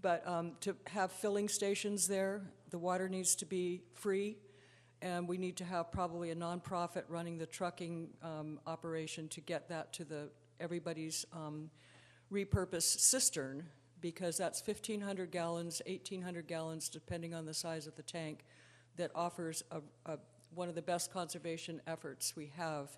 But to have filling stations there, the water needs to be free, and we need to have probably a nonprofit running the trucking operation to get that to everybody's repurposed cistern, because that's 1,500 gallons, 1,800 gallons, depending on the size of the tank, that offers one of the best conservation efforts we have.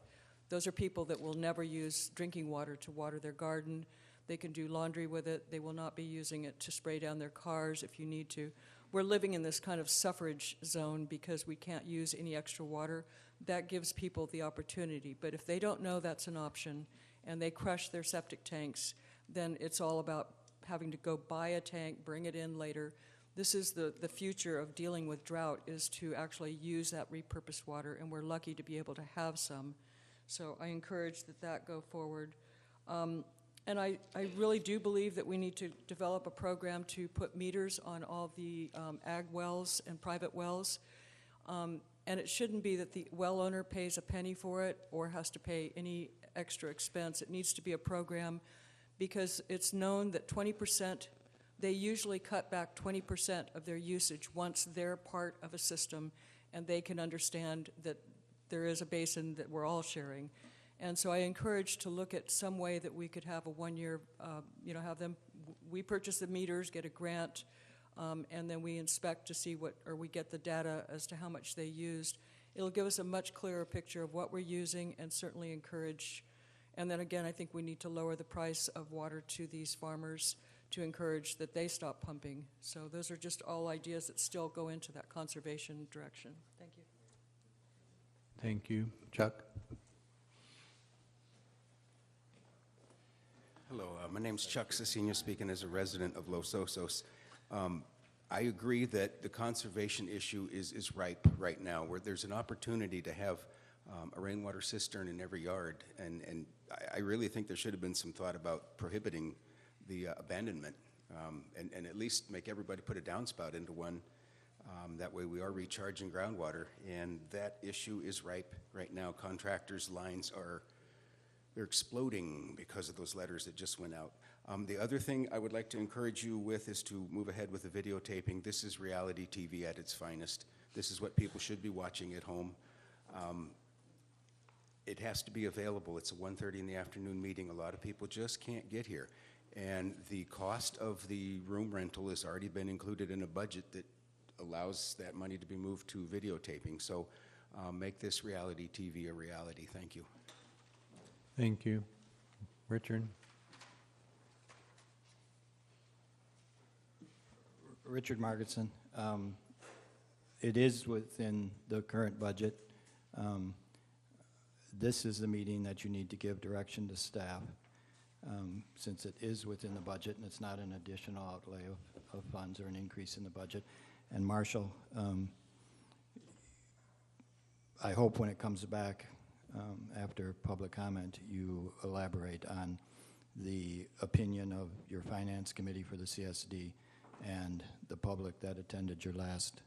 Those are people that will never use drinking water to water their garden. They can do laundry with it. They will not be using it to spray down their cars if you need to. We're living in this kind of suffrage zone because we can't use any extra water. That gives people the opportunity. But if they don't know that's an option and they crush their septic tanks, then it's all about having to go buy a tank, bring it in later. This is the future of dealing with drought, is to actually use that repurposed water, and we're lucky to be able to have some. So I encourage that go forward. And I really do believe that we need to develop a program to put meters on all the ag wells and private wells. And it shouldn't be that the well owner pays a penny for it or has to pay any extra expense. It needs to be a program, because it's known that 20%, they usually cut back 20% of their usage once they're part of a system and they can understand that there is a basin that we're all sharing. And so I encourage to look at some way that we could have a one-year, have them, we purchase the meters, get a grant, and then we inspect to see we get the data as to how much they used. It'll give us a much clearer picture of what we're using, and certainly encourage. And then again, I think we need to lower the price of water to these farmers to encourage that they stop pumping. So those are just all ideas that still go into that conservation direction. Thank you. Thank you. Chuck? Hello, my name's Chuck Cicino, speaking as a resident of Los Osos. I agree that the conservation issue is ripe right now, where there's an opportunity to have a rainwater cistern in every yard, and I really think there should have been some thought about prohibiting the abandonment, and at least make everybody put a downspout into one. That way we are recharging groundwater, and that issue is ripe right now. Contractors' lines they're exploding because of those letters that just went out. The other thing I would like to encourage you with is to move ahead with the videotaping. This is reality TV at its finest. This is what people should be watching at home. It has to be available. It's a 1:30 in the afternoon meeting. A lot of people just can't get here. And the cost of the room rental has already been included in a budget that allows that money to be moved to videotaping. So make this reality TV a reality. Thank you. Thank you. Richard? Richard Margetson. It is within the current budget. This is the meeting that you need to give direction to staff, since it is within the budget and it's not an additional outlay of funds or an increase in the budget. And Marshall, I hope when it comes back after public comment, you elaborate on the opinion of your finance committee for the CSD and the public that attended your last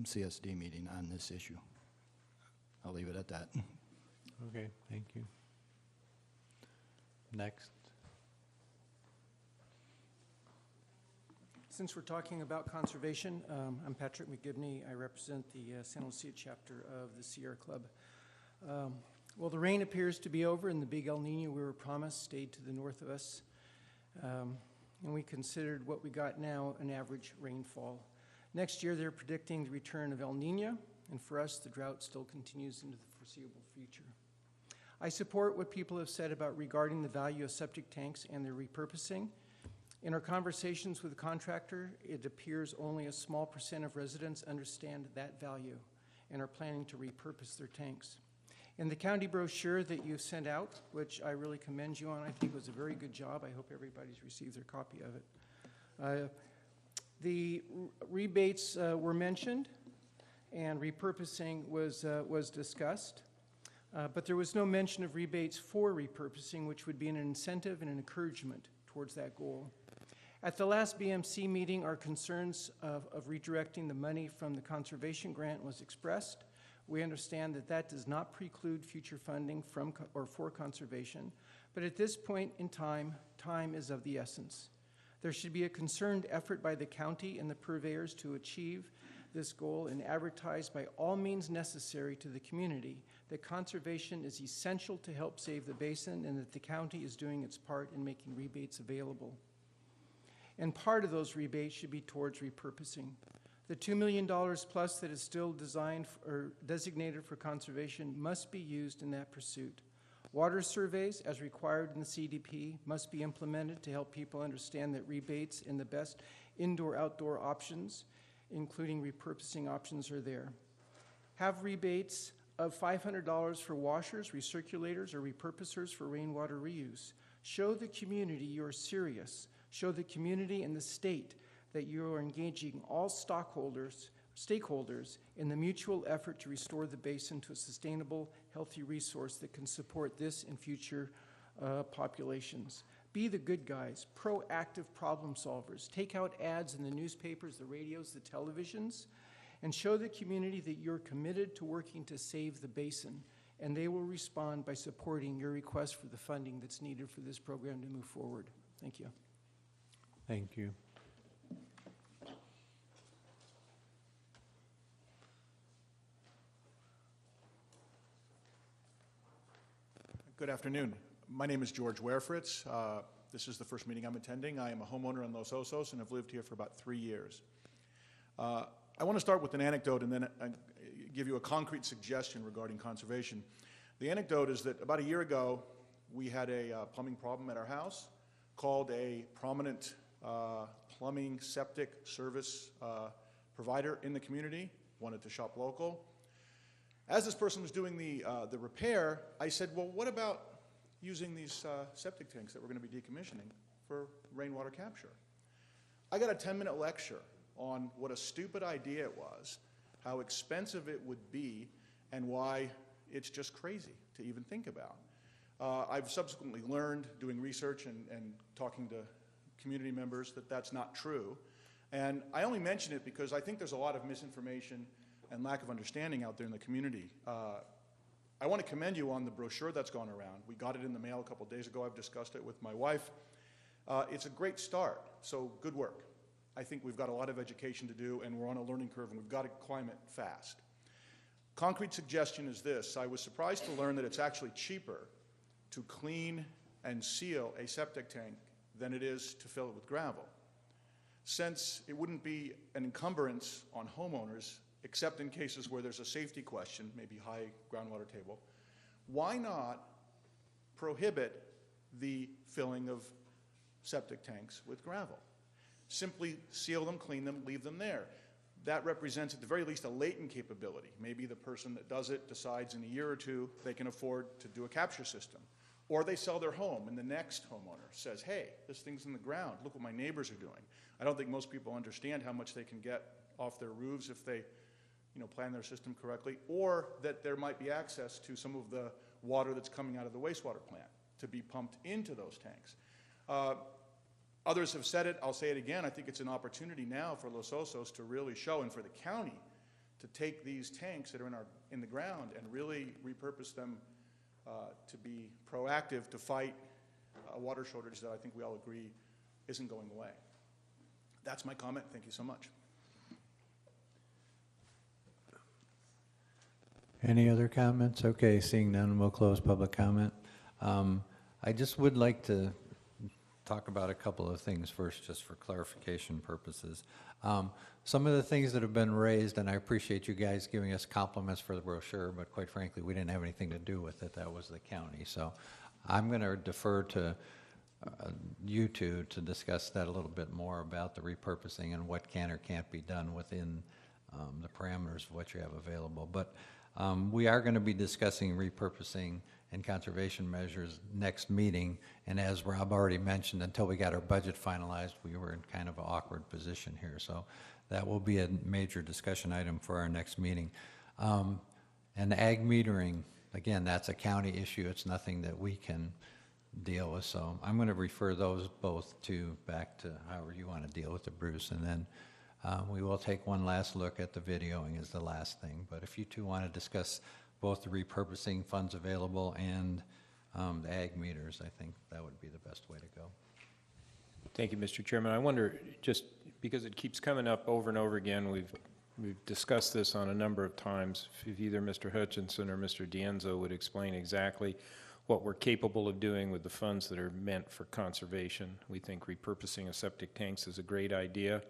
CSD meeting on this issue. I'll leave it at that. Okay, thank you. Next. Since we're talking about conservation, I'm Patrick McGibney. I represent the San Lucia chapter of the Sierra Club. Well, the rain appears to be over, and the big El Nino we were promised stayed to the north of us. And we considered what we got now an average rainfall. Next year, they're predicting the return of El Nino, and for us, the drought still continues into the foreseeable future. I support what people have said about regarding the value of septic tanks and their repurposing. In our conversations with the contractor, it appears only a small % of residents understand that value and are planning to repurpose their tanks. In the county brochure that you sent out, which I really commend you on, I think it was a very good job. I hope everybody's received their copy of it. The rebates were mentioned, and repurposing was discussed, but there was no mention of rebates for repurposing, which would be an incentive and an encouragement towards that goal. At the last BMC meeting, our concerns of redirecting the money from the conservation grant was expressed. We understand that that does not preclude future funding from or for conservation, but at this point in time, time is of the essence. There should be a concerted effort by the county and the purveyors to achieve this goal and advertise by all means necessary to the community that conservation is essential to help save the basin and that the county is doing its part in making rebates available. And part of those rebates should be towards repurposing. The $2 million plus that is still designed or designated for conservation must be used in that pursuit. Water surveys, as required in the CDP, must be implemented to help people understand that rebates and the best indoor-outdoor options, including repurposing options, are there. Have rebates of $500 for washers, recirculators, or repurposers for rainwater reuse. Show the community you are serious. Show the community and the state that you are engaging all stakeholders in the mutual effort to restore the basin to a sustainable, healthy resource that can support this and future populations. Be the good guys, proactive problem solvers. Take out ads in the newspapers, the radios, the televisions, and show the community that you're committed to working to save the basin, and they will respond by supporting your request for the funding that's needed for this program to move forward. Thank you. Thank you. Good afternoon. My name is George Werefritz. This is the first meeting I'm attending. I am a homeowner in Los Osos and have lived here for about 3 years. I want to start with an anecdote and then give you a concrete suggestion regarding conservation. The anecdote is that about a year ago, we had a plumbing problem at our house, called a prominent plumbing septic service provider in the community, wanted to shop local. As this person was doing the repair, I said, well, what about using these septic tanks that we're going to be decommissioning for rainwater capture? I got a 10-minute lecture on what a stupid idea it was, how expensive it would be, and why it's just crazy to even think about. I've subsequently learned, doing research and talking to community members, that that's not true. And I only mention it because I think there's a lot of misinformation and lack of understanding out there in the community. I want to commend you on the brochure that's gone around. We got it in the mail a couple days ago. I've discussed it with my wife. It's a great start, so good work. I think we've got a lot of education to do, and we're on a learning curve, and we've got to climb it fast. Concrete suggestion is this. I was surprised to learn that it's actually cheaper to clean and seal a septic tank than it is to fill it with gravel. Since it wouldn't be an encumbrance on homeowners, except in cases where there's a safety question, maybe high groundwater table, why not prohibit the filling of septic tanks with gravel? Simply seal them, clean them, leave them there. That represents at the very least a latent capability. Maybe the person that does it decides in a year or two they can afford to do a capture system. Or they sell their home and the next homeowner says, hey, this thing's in the ground, look what my neighbors are doing. I don't think most people understand how much they can get off their roofs if they plan their system correctly, or that there might be access to some of the water that's coming out of the wastewater plant to be pumped into those tanks. Others have said it, I'll say it again, I think it's an opportunity now for Los Osos to really show, and for the county to take these tanks that are in the ground and really repurpose them to be proactive to fight a water shortage that I think we all agree isn't going away. That's my comment. Thank you so much. Any other comments? Okay, seeing none, we'll close public comment. I just would like to talk about a couple of things first, just for clarification purposes. Some of the things that have been raised, and I appreciate you guys giving us compliments for the brochure, but quite frankly, we didn't have anything to do with it. That was the county. So I'm going to defer to you two to discuss that a little bit more about the repurposing and what can or can't be done within the parameters of what you have available. But we are going to be discussing repurposing and conservation measures next meeting, and as Rob already mentioned, until we got our budget finalized, we were in kind of an awkward position here. So that will be a major discussion item for our next meeting. And ag metering, again, that's a county issue. It's nothing that we can deal with. So I'm going to refer those both back to however you want to deal with it, Bruce, and then we will take one last look at the videoing as the last thing. But if you two want to discuss both the repurposing funds available and the ag meters, I think that would be the best way to go. Thank you, Mr. Chairman. I wonder, just because it keeps coming up over and over again, we've discussed this on a number of times, if either Mr. Hutchinson or Mr. Dienzo would explain exactly what we're capable of doing with the funds that are meant for conservation. We think repurposing of septic tanks is a great idea.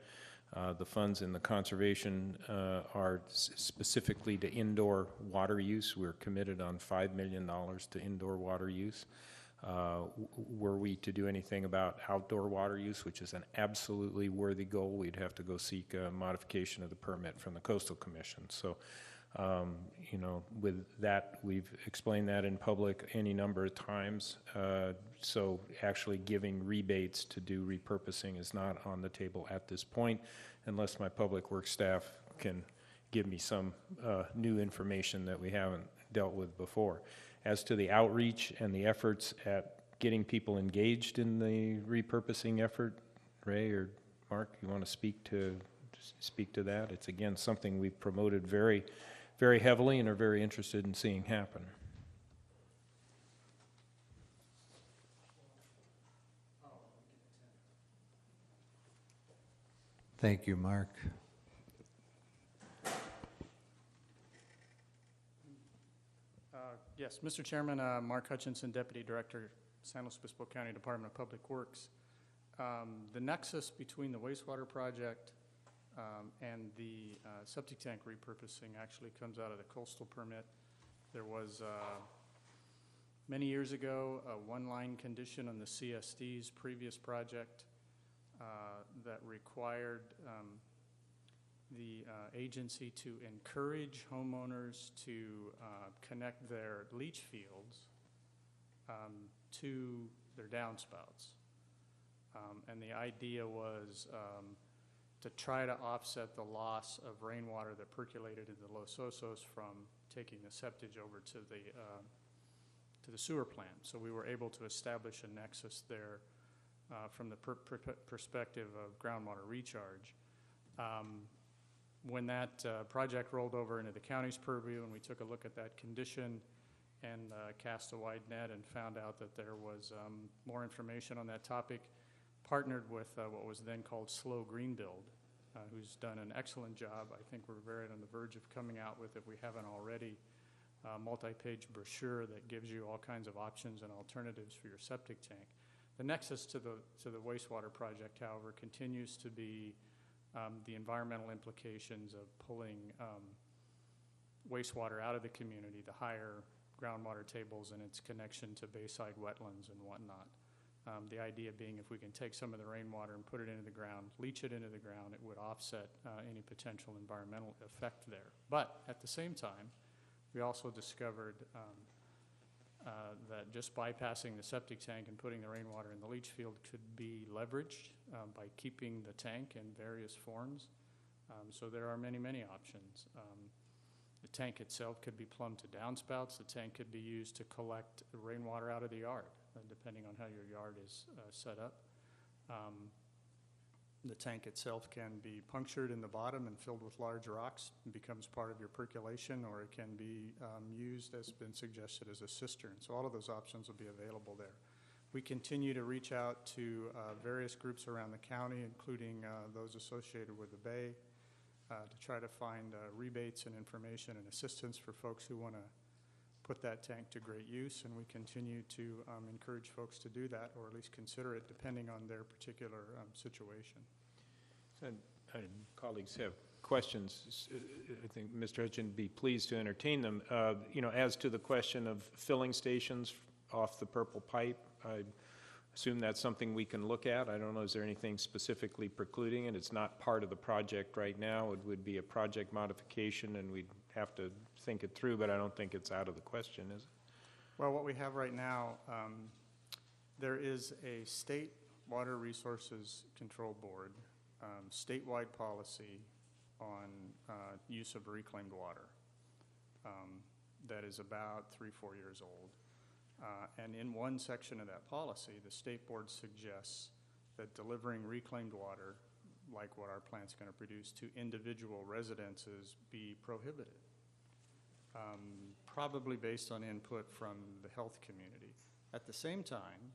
The funds in the conservation are specifically to indoor water use. We're committed on $5 million to indoor water use. Were we to do anything about outdoor water use, which is an absolutely worthy goal, we'd have to go seek a modification of the permit from the Coastal Commission. So, you know, with that, we've explained that in public any number of times. So actually giving rebates to do repurposing is not on the table at this point, unless my public works staff can give me some new information that we haven't dealt with before. As to the outreach and the efforts at getting people engaged in the repurposing effort, Ray or Mark, you want to speak to that? It's again something we've promoted very, very heavily and are very interested in seeing happen. Thank you, Mark. Yes, Mr. Chairman, Mark Hutchinson, Deputy Director, San Luis Obispo County Department of Public Works. The nexus between the wastewater project and the septic tank repurposing actually comes out of the coastal permit. There was, many years ago, a one-line condition on the CSD's previous project that required the agency to encourage homeowners to connect their leach fields to their downspouts. And the idea was to try to offset the loss of rainwater that percolated into Los Osos from taking the septage over to the sewer plant. So we were able to establish a nexus there from the perspective of groundwater recharge. When that project rolled over into the county's purview and we took a look at that condition and cast a wide net and found out that there was more information on that topic, partnered with what was then called Slow Greenbuild, who's done an excellent job. I think we're very on the verge of coming out with, if we haven't already, a multi-page brochure that gives you all kinds of options and alternatives for your septic tank. The nexus to the wastewater project, however, continues to be the environmental implications of pulling wastewater out of the community, the higher groundwater tables and its connection to bayside wetlands and whatnot. The idea being if we can take some of the rainwater and put it into the ground, leach it into the ground, it would offset any potential environmental effect there. But at the same time, we also discovered that just bypassing the septic tank and putting the rainwater in the leach field could be leveraged by keeping the tank in various forms. So there are many, many options. The tank itself could be plumbed to downspouts. The tank could be used to collect rainwater out of the yard, depending on how your yard is set up. The tank itself can be punctured in the bottom and filled with large rocks and becomes part of your percolation, or it can be used, as been suggested, as a cistern. So all of those options will be available there. We continue to reach out to various groups around the county, including those associated with the Bay, to try to find rebates and information and assistance for folks who want to put that tank to great use, and we continue to encourage folks to do that, or at least consider it, depending on their particular situation. And colleagues have questions. I think Mr. Hutchin would be pleased to entertain them. You know, as to the question of filling stations off the Purple Pipe, I assume that's something we can look at. I don't know, is there anything specifically precluding it? It's not part of the project right now. It would be a project modification, and we'd have to think it through, but I don't think it's out of the question, is it? Well, what we have right now, there is a state water resources control board, statewide policy on use of reclaimed water that is about 3-4 years old. And in one section of that policy, the state board suggests that delivering reclaimed water, like what our plant's going to produce, to individual residences be prohibited. Probably based on input from the health community. At the same time,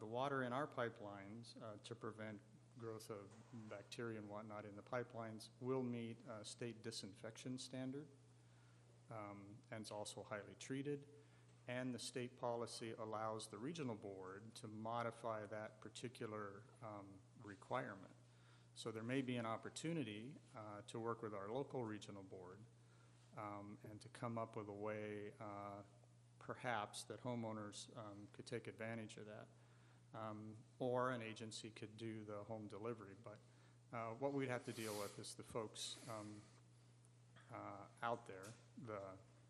The water in our pipelines, to prevent growth of bacteria and whatnot in the pipelines, will meet a state disinfection standard, and it's also highly treated. And the state policy allows the regional board to modify that particular requirement. So there may be an opportunity to work with our local regional board and to come up with a way perhaps that homeowners could take advantage of that. Or an agency could do the home delivery. But what we'd have to deal with is the folks out there, the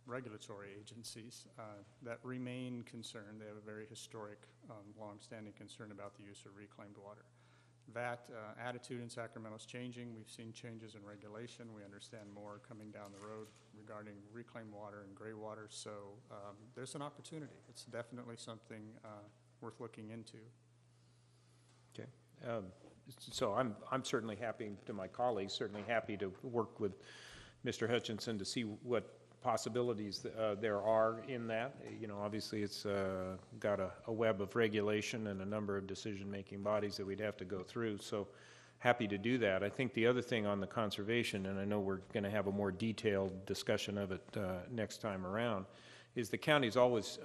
regulatory agencies that remain concerned. They have a very historic, long-standing concern about the use of reclaimed water. That attitude in Sacramento is changing. We've seen changes in regulation. We understand more coming down the road regarding reclaimed water and gray water. So there's an opportunity. It's definitely something worth looking into. Okay. So I'm certainly happy, to my colleagues, certainly happy to work with Mr. Hutchinson to see what possibilities there are in that. You know, obviously it's got a web of regulation and a number of decision-making bodies that we'd have to go through, so happy to do that. I think the other thing on the conservation, and I know we're going to have a more detailed discussion of it next time around, is the county's always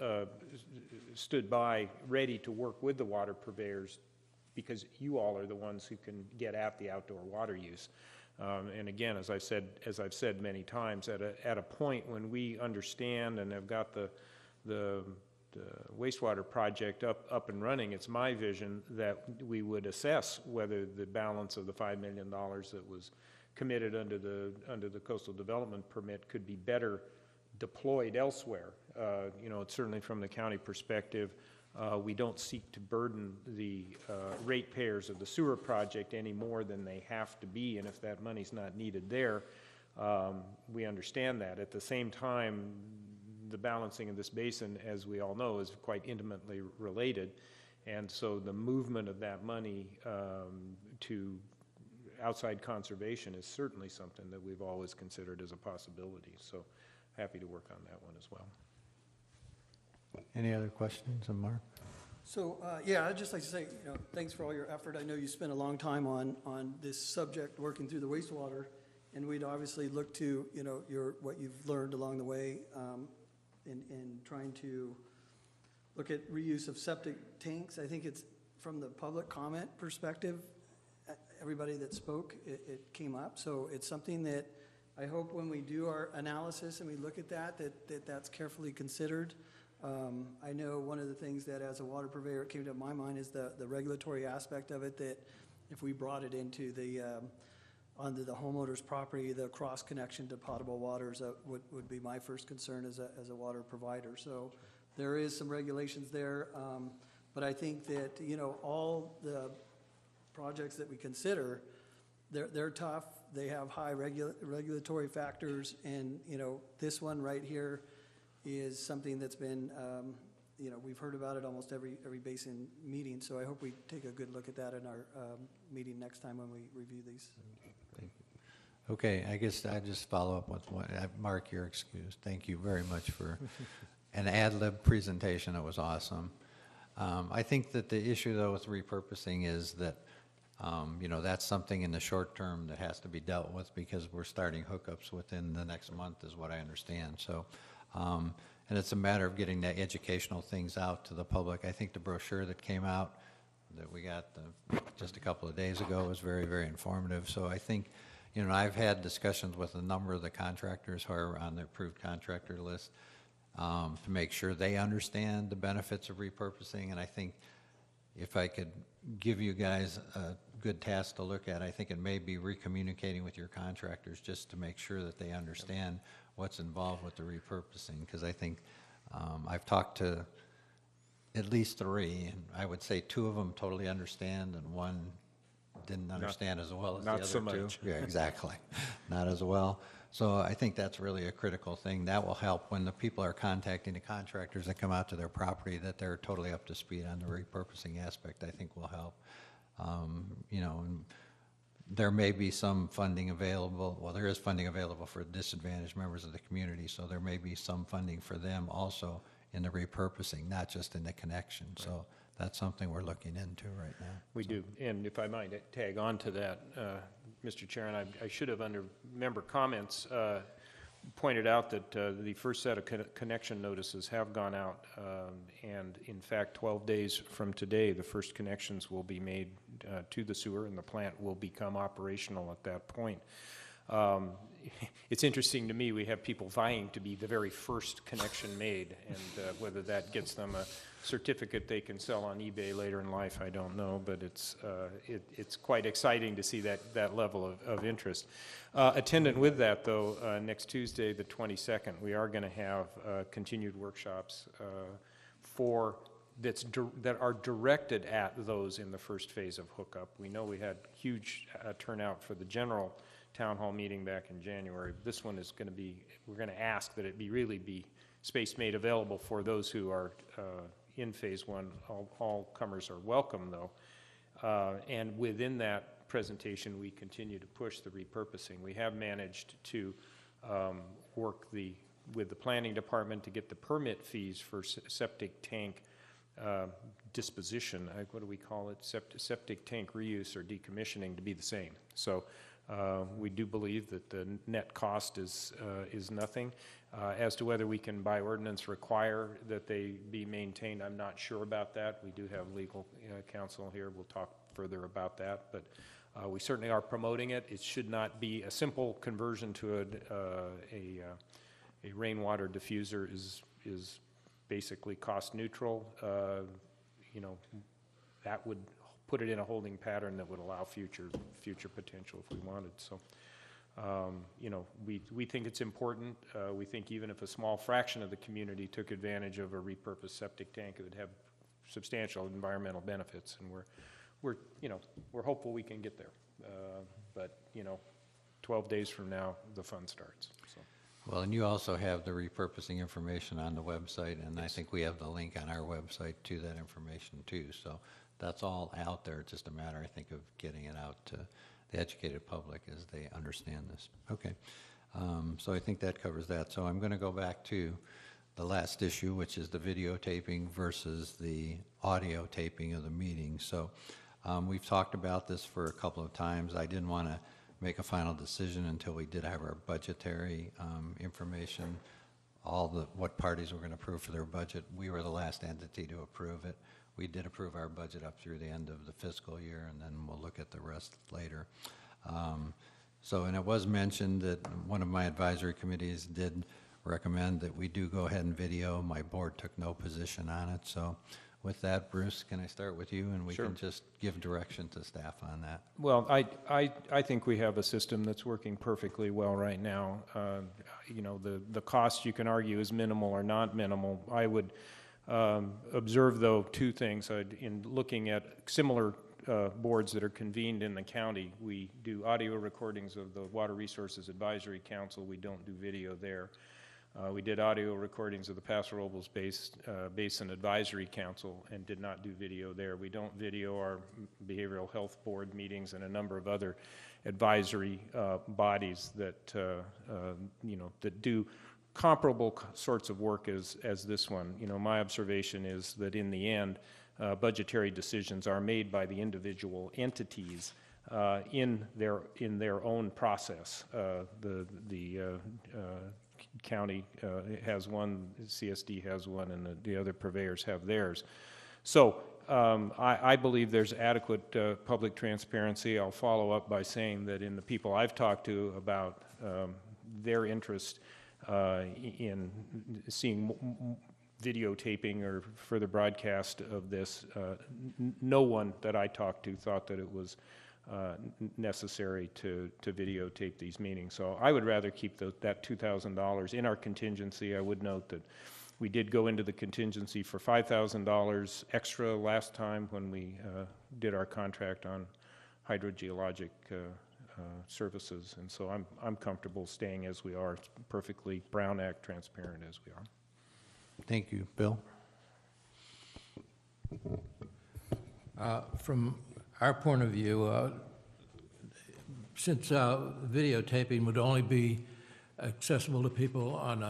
stood by ready to work with the water purveyors because you all are the ones who can get at the outdoor water use. And again, as I've said many times, at a point when we understand and have got the wastewater project up and running, it's my vision that we would assess whether the balance of the $5 million that was committed under the coastal development permit could be better deployed elsewhere. You know, it's certainly from the county perspective. We don't seek to burden the ratepayers of the sewer project any more than they have to be, and if that money's not needed there, we understand that. At the same time, the balancing of this basin, as we all know, is quite intimately related, and so the movement of that money to outside conservation is certainly something that we've always considered as a possibility, so happy to work on that one as well. Any other questions of Mark? So, yeah, I'd just like to say, you know, thanks for all your effort. I know you spent a long time on this subject, working through the wastewater, and we'd obviously look to, you know, what you've learned along the way in trying to look at reuse of septic tanks. I think it's from the public comment perspective, everybody that spoke, it came up. So it's something that I hope when we do our analysis and we look at that's carefully considered. I know one of the things that as a water purveyor came to my mind is the regulatory aspect of it, that if we brought it into onto the homeowner's property, the cross connection to potable waters would be my first concern as a water provider. So there is some regulations there, but I think that, you know, all the projects that we consider, they're tough. They have high regulatory factors, and, you know, this one right here is something that's been, you know, we've heard about it almost every basin meeting, so I hope we take a good look at that in our meeting next time when we review these. Thank you. Okay, I guess I just follow up with one. Mark, you're excused. Thank you very much for an ad-lib presentation. It was awesome. I think that the issue, though, with repurposing is that, you know, that's something in the short term that has to be dealt with because we're starting hookups within the next month is what I understand. So. And it's a matter of getting the educational things out to the public. I think the brochure that came out that we got just a couple of days ago was very, very informative. So I think, you know, I've had discussions with a number of the contractors who are on the approved contractor list to make sure they understand the benefits of repurposing. And I think if I could give you guys a good task to look at, I think it may be recommunicating with your contractors just to make sure that they understand what's involved with the repurposing, because I think I've talked to at least 3, and I would say 2 of them totally understand, and 1 didn't understand as well as the other 2. Not so much. Yeah, exactly. Not as well. So I think that's really a critical thing. That will help when the people are contacting the contractors that come out to their property, that they're totally up to speed on the repurposing aspect, I think will help. You know, and there may be some funding available. Well, there is funding available for disadvantaged members of the community, so there may be some funding for them also in the repurposing, not just in the connection. Right. So that's something we're looking into right now. We do, and if I might tag on to that, Mr. Chair, and I should have under member comments pointed out that the first set of connection notices have gone out, and in fact 12 days from today the first connections will be made to the sewer, and the plant will become operational at that point. It's interesting to me, we have people vying to be the very first connection made, and whether that gets them a certificate they can sell on eBay later in life, I don't know, but it's quite exciting to see that level of interest. Attendant with that, though, next Tuesday, the 22nd, we are going to have continued workshops that are directed at those in the first phase of hookup. We know we had huge turnout for the general town hall meeting back in January. This one is going to be, we're going to ask that it really be space made available for those who are in phase one. All comers are welcome, though. And within that presentation, we continue to push the repurposing. We have managed to work with the planning department to get the permit fees for septic tank disposition, what do we call it, septic tank reuse or decommissioning, to be the same. So we do believe that the net cost is nothing. As to whether we can by ordinance require that they be maintained, I'm not sure about that. We do have legal counsel here. We'll talk further about that, but we certainly are promoting it. It should not be a simple conversion to a rainwater diffuser is basically cost neutral. You know, that would put it in a holding pattern that would allow future potential if we wanted. So, you know, we think it's important. We think even if a small fraction of the community took advantage of a repurposed septic tank, it would have substantial environmental benefits, and we're hopeful we can get there. But you know, 12 days from now, the fun starts. So. Well, and you also have the repurposing information on the website, and yes. I think we have the link on our website to that information too. So that's all out there. It's just a matter, I think, of getting it out to the educated public as they understand this. Okay, so I think that covers that. So I'm going to go back to the last issue, which is the videotaping versus the audio taping of the meeting. So we've talked about this for a couple of times. I didn't want to make a final decision until we did have our budgetary information, what parties were going to approve for their budget. We were the last entity to approve it. We did approve our budget up through the end of the fiscal year, and then we'll look at the rest later. And it was mentioned that one of my advisory committees did recommend that we do go ahead and video. My board took no position on it. So with that, Bruce, can I start with you, and we Sure. can just give direction to staff on that? Well, I think we have a system that's working perfectly well right now. You know, the cost, you can argue, is minimal or not minimal. I would observe, though, two things. In looking at similar boards that are convened in the county, we do audio recordings of the Water Resources Advisory Council. We don't do video there. We did audio recordings of the Paso Robles Basin Advisory Council and did not do video there. We don't video our Behavioral Health Board meetings and a number of other advisory bodies that you know, that do comparable sorts of work as this one. You know, my observation is that in the end, budgetary decisions are made by the individual entities in their own process. The county has one, CSD has one, and the other purveyors have theirs. So I believe there's adequate public transparency. I'll follow up by saying that in the people I've talked to about their interest in seeing videotaping or further broadcast of this, no one that I talked to thought that it was necessary to videotape these meetings. So I would rather keep that $2,000 in our contingency. I would note that we did go into the contingency for $5,000 extra last time when we did our contract on hydrogeologic services, and so I'm comfortable staying as we are. It's perfectly Brown Act transparent as we are. Thank you. Bill? From our point of view, since videotaping would only be accessible to people on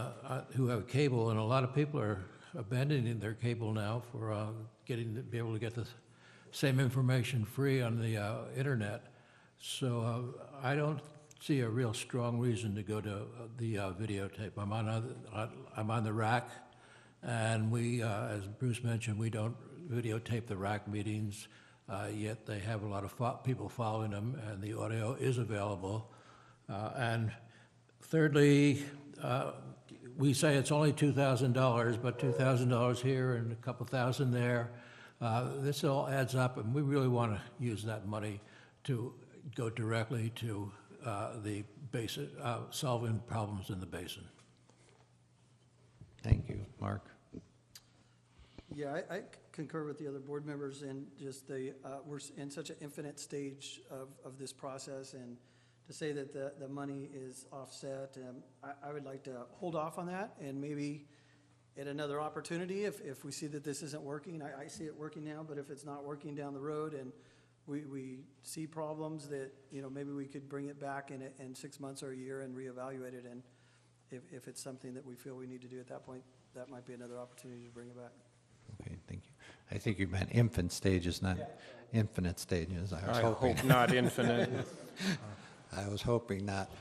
who have cable, and a lot of people are abandoning their cable now for be able to get the same information free on the internet. So I don't see a real strong reason to go to the videotape. I'm on the RAC, and we, as Bruce mentioned, we don't videotape the RAC meetings, yet they have a lot of people following them, and the audio is available. And thirdly, we say it's only $2,000, but $2,000 here and a couple thousand there. This all adds up, and we really want to use that money to go directly to the basin, solving problems in the basin. Thank you. Mark? Yeah, I concur with the other board members, and just we're in such an infinite stage of this process, and to say that the money is offset, I would like to hold off on that, and maybe at another opportunity, if we see that this isn't working. I see it working now, but if it's not working down the road and we see problems, that, you know, maybe we could bring it back in 6 months or a year and reevaluate it, and if it's something that we feel we need to do at that point, that might be another opportunity to bring it back. Okay, thank you. I think you meant infant stages, not infinite stages. I was hoping. hope not infinite. I was hoping not.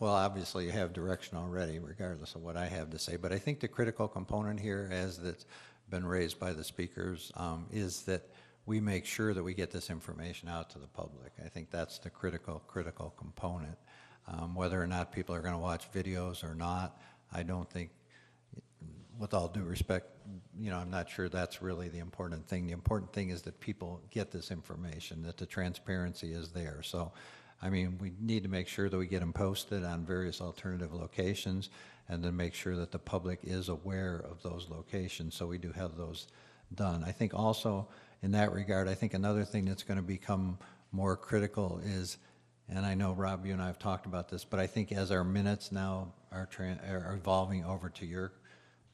Well, obviously you have direction already, regardless of what I have to say. But I think the critical component here, as that's been raised by the speakers, is that we make sure that we get this information out to the public. I think that's the critical component. Whether or not people are going to watch videos or not, I don't think, with all due respect, you know, I'm not sure that's really the important thing. The important thing is that people get this information, that the transparency is there. So, I mean, we need to make sure that we get them posted on various alternative locations, and then make sure that the public is aware of those locations, so we do have those done. I think also, in that regard, I think another thing that's going to become more critical is, and I know, Rob, you and I have talked about this, but I think as our minutes now are evolving over to your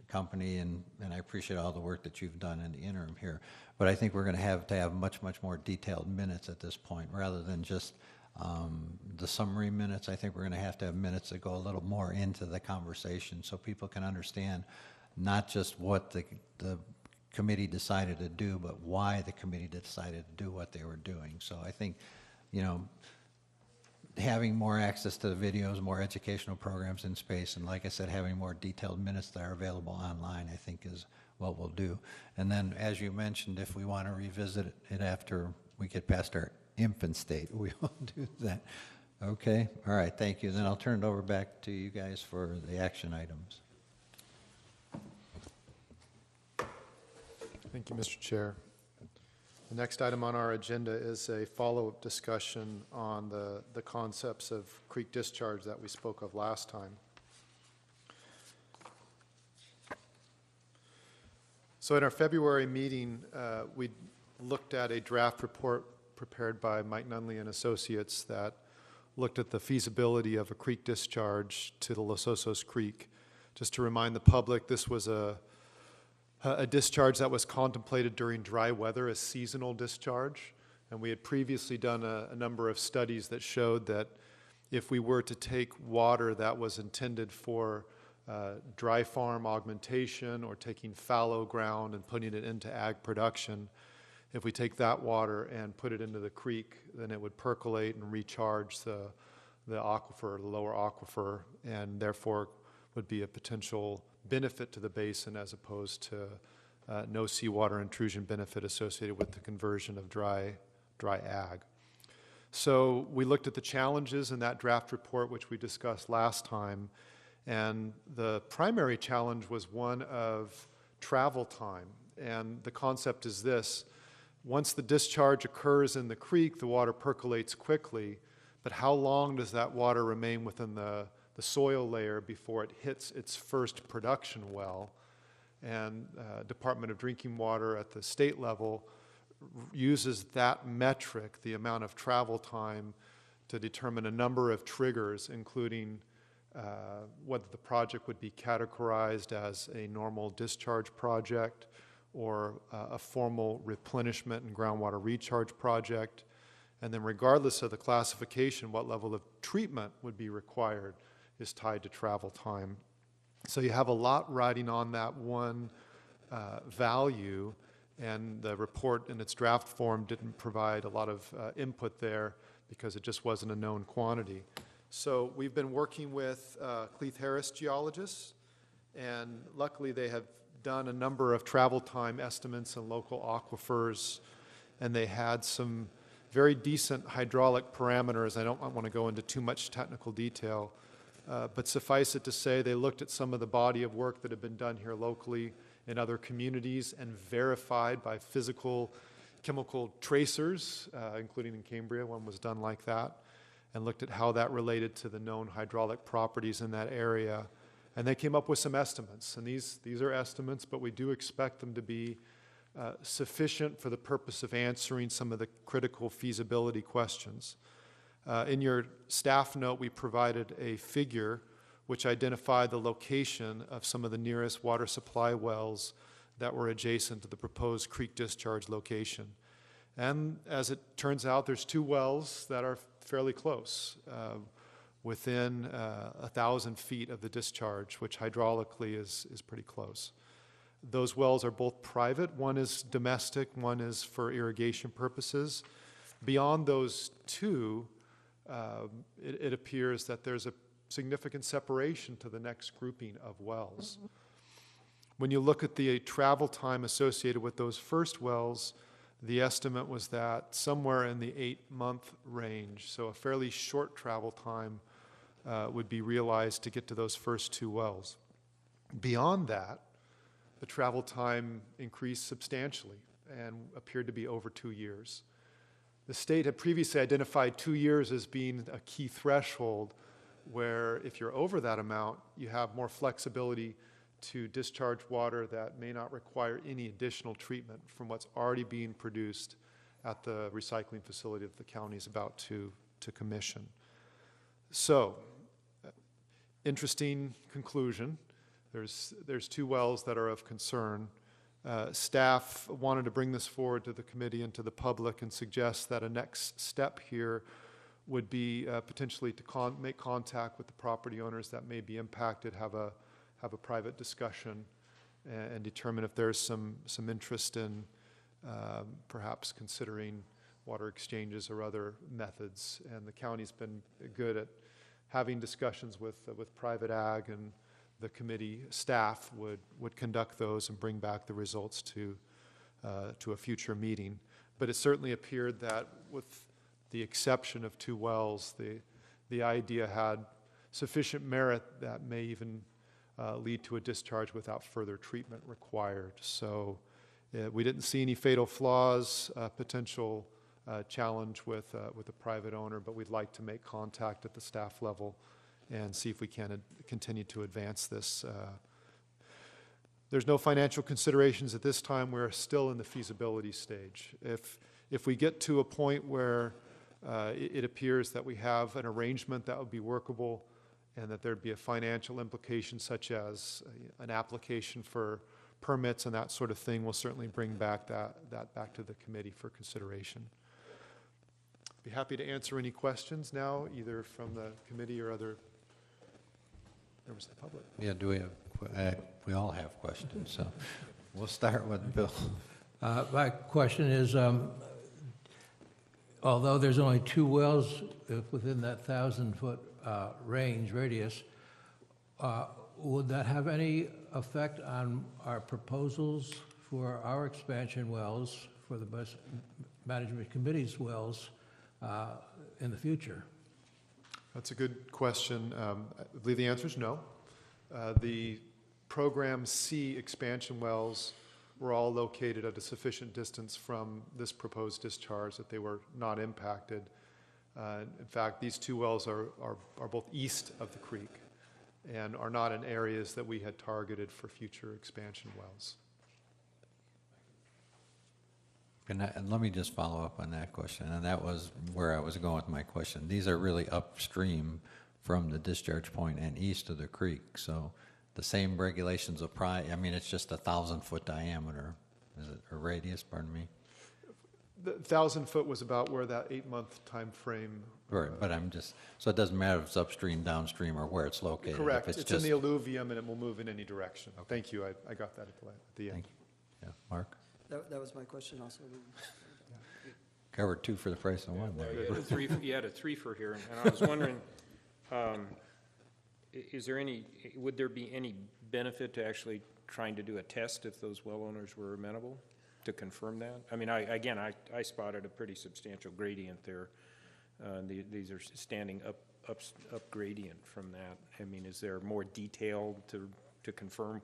company, and I appreciate all the work that you've done in the interim here, but I think we're going to have much more detailed minutes at this point, rather than just the summary minutes. I think we're going to have minutes that go a little more into the conversation, so people can understand not just what the committee decided to do, but why the committee decided to do what they were doing. So I think, you know, having more access to the videos, more educational programs in space, and like I said, having more detailed minutes that are available online, I think is what we'll do. And then, as you mentioned, if we want to revisit it after we get past our infant state, we will do that. Okay, all right, thank you. Then I'll turn it over back to you guys for the action items. Thank you, Mr. Chair. The next item on our agenda is a follow-up discussion on the concepts of creek discharge that we spoke of last time. So at our February meeting, we looked at a draft report prepared by Mike Nunley and Associates that looked at the feasibility of a creek discharge to the Los Osos Creek. Just to remind the public, this was a discharge that was contemplated during dry weather, a seasonal discharge. And we had previously done a number of studies that showed that if we were to take water that was intended for dry farm augmentation or taking fallow ground and putting it into ag production, if we take that water and put it into the creek, then it would percolate and recharge the aquifer, the lower aquifer, and therefore would be a potential benefit to the basin, as opposed to no seawater intrusion benefit associated with the conversion of dry ag. So we looked at the challenges in that draft report, which we discussed last time, and the primary challenge was one of travel time. And the concept is this: once the discharge occurs in the creek, the water percolates quickly, but how long does that water remain within the soil layer before it hits its first production well? And Department of Drinking Water at the state level uses that metric, the amount of travel time, to determine a number of triggers, including whether the project would be categorized as a normal discharge project or a formal replenishment and groundwater recharge project. And then regardless of the classification, what level of treatment would be required is tied to travel time. So you have a lot riding on that one value, and the report in its draft form didn't provide a lot of input there because it just wasn't a known quantity. So we've been working with Cleeth Harris geologists, and luckily they have done a number of travel time estimates in local aquifers, and they had some very decent hydraulic parameters. I don't want to go into too much technical detail, but suffice it to say they looked at some of the body of work that had been done here locally in other communities and verified by physical chemical tracers, including in Cambria, one was done like that, and looked at how that related to the known hydraulic properties in that area. And they came up with some estimates, and these are estimates, but we do expect them to be sufficient for the purpose of answering some of the critical feasibility questions. In your staff note, we provided a figure which identified the location of some of the nearest water supply wells that were adjacent to the proposed creek discharge location. And as it turns out, there's 2 wells that are fairly close, within 1,000 feet of the discharge, which hydraulically is pretty close. Those wells are both private. One is domestic, one is for irrigation purposes. Beyond those 2, it appears that there's a significant separation to the next grouping of wells. When you look at the travel time associated with those first wells, the estimate was that somewhere in the 8-month range, so a fairly short travel time would be realized to get to those first 2 wells. Beyond that, the travel time increased substantially and appeared to be over 2 years. The state had previously identified 2 years as being a key threshold where if you're over that amount, you have more flexibility to discharge water that may not require any additional treatment from what's already being produced at the recycling facility that the county is about to commission. So, interesting conclusion. There's 2 wells that are of concern. Staff wanted to bring this forward to the committee and to the public and suggest that a next step here would be potentially to make contact with the property owners that may be impacted, have a private discussion, and determine if there's some interest in perhaps considering water exchanges or other methods. And the county's been good at having discussions with private ag, and the committee staff would conduct those and bring back the results to a future meeting. But it certainly appeared that with the exception of 2 wells, the idea had sufficient merit that may even lead to a discharge without further treatment required. So we didn't see any fatal flaws, potential challenge with a private owner, but we'd like to make contact at the staff level and see if we can continue to advance this. There's no financial considerations at this time. We're still in the feasibility stage. If we get to a point where it appears that we have an arrangement that would be workable and that there'd be a financial implication such as an application for permits and that sort of thing, we'll certainly bring back that back to the committee for consideration. Be happy to answer any questions now, either from the committee or other members of the public. Yeah, do we have, we all have questions, so we'll start with Bill. My question is, although there's only 2 wells within that 1,000-foot range radius, would that have any effect on our proposals for our expansion wells, for the management committee's wells in the future? That's a good question. I believe the answer is no. The Program C expansion wells were all located at a sufficient distance from this proposed discharge that they were not impacted. In fact, these 2 wells are both east of the creek and are not in areas that we had targeted for future expansion wells. And let me just follow up on that question, and that was where I was going with my question. These are really upstream from the discharge point and east of the creek, so the same regulations apply. I mean, it's just 1,000-foot diameter, is it, or radius, pardon me? The 1,000-foot was about where that 8-month time frame. Right, but I'm just, so it doesn't matter if it's upstream, downstream, or where it's located. Correct. If It's just, in the alluvium and it will move in any direction. Okay. Thank you. I got that at the end. Thank you. Yeah, Mark? That was my question also. Covered two for the price of one there. You had a three-fer here, and I was wondering, is there any, would there be any benefit to actually trying to do a test if those well owners were amenable to confirm that? I mean, I spotted a pretty substantial gradient there. These are standing up gradient from that. I mean, is there more detail to confirm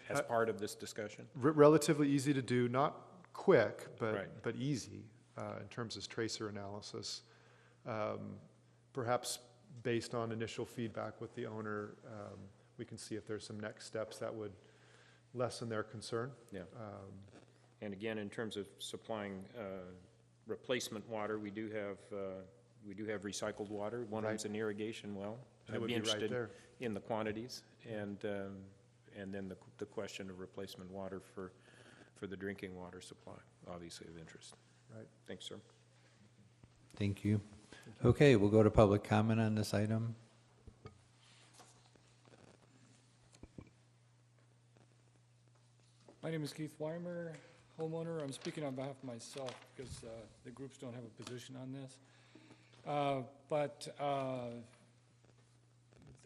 as part of this discussion? Relatively easy to do, not quick, Right. but easy in terms of tracer analysis. Perhaps based on initial feedback with the owner, we can see if there's some next steps that would lessen their concern. Yeah. And again, in terms of supplying replacement water, we do have recycled water. One of them's an irrigation well. It I'd would be be right interested there. in the quantities and then the question of replacement water for the drinking water supply, obviously of interest. Right. Thanks, sir. Thank you. Okay, we'll go to public comment on this item. My name is Keith Weimer, homeowner. I'm speaking on behalf of myself because the groups don't have a position on this.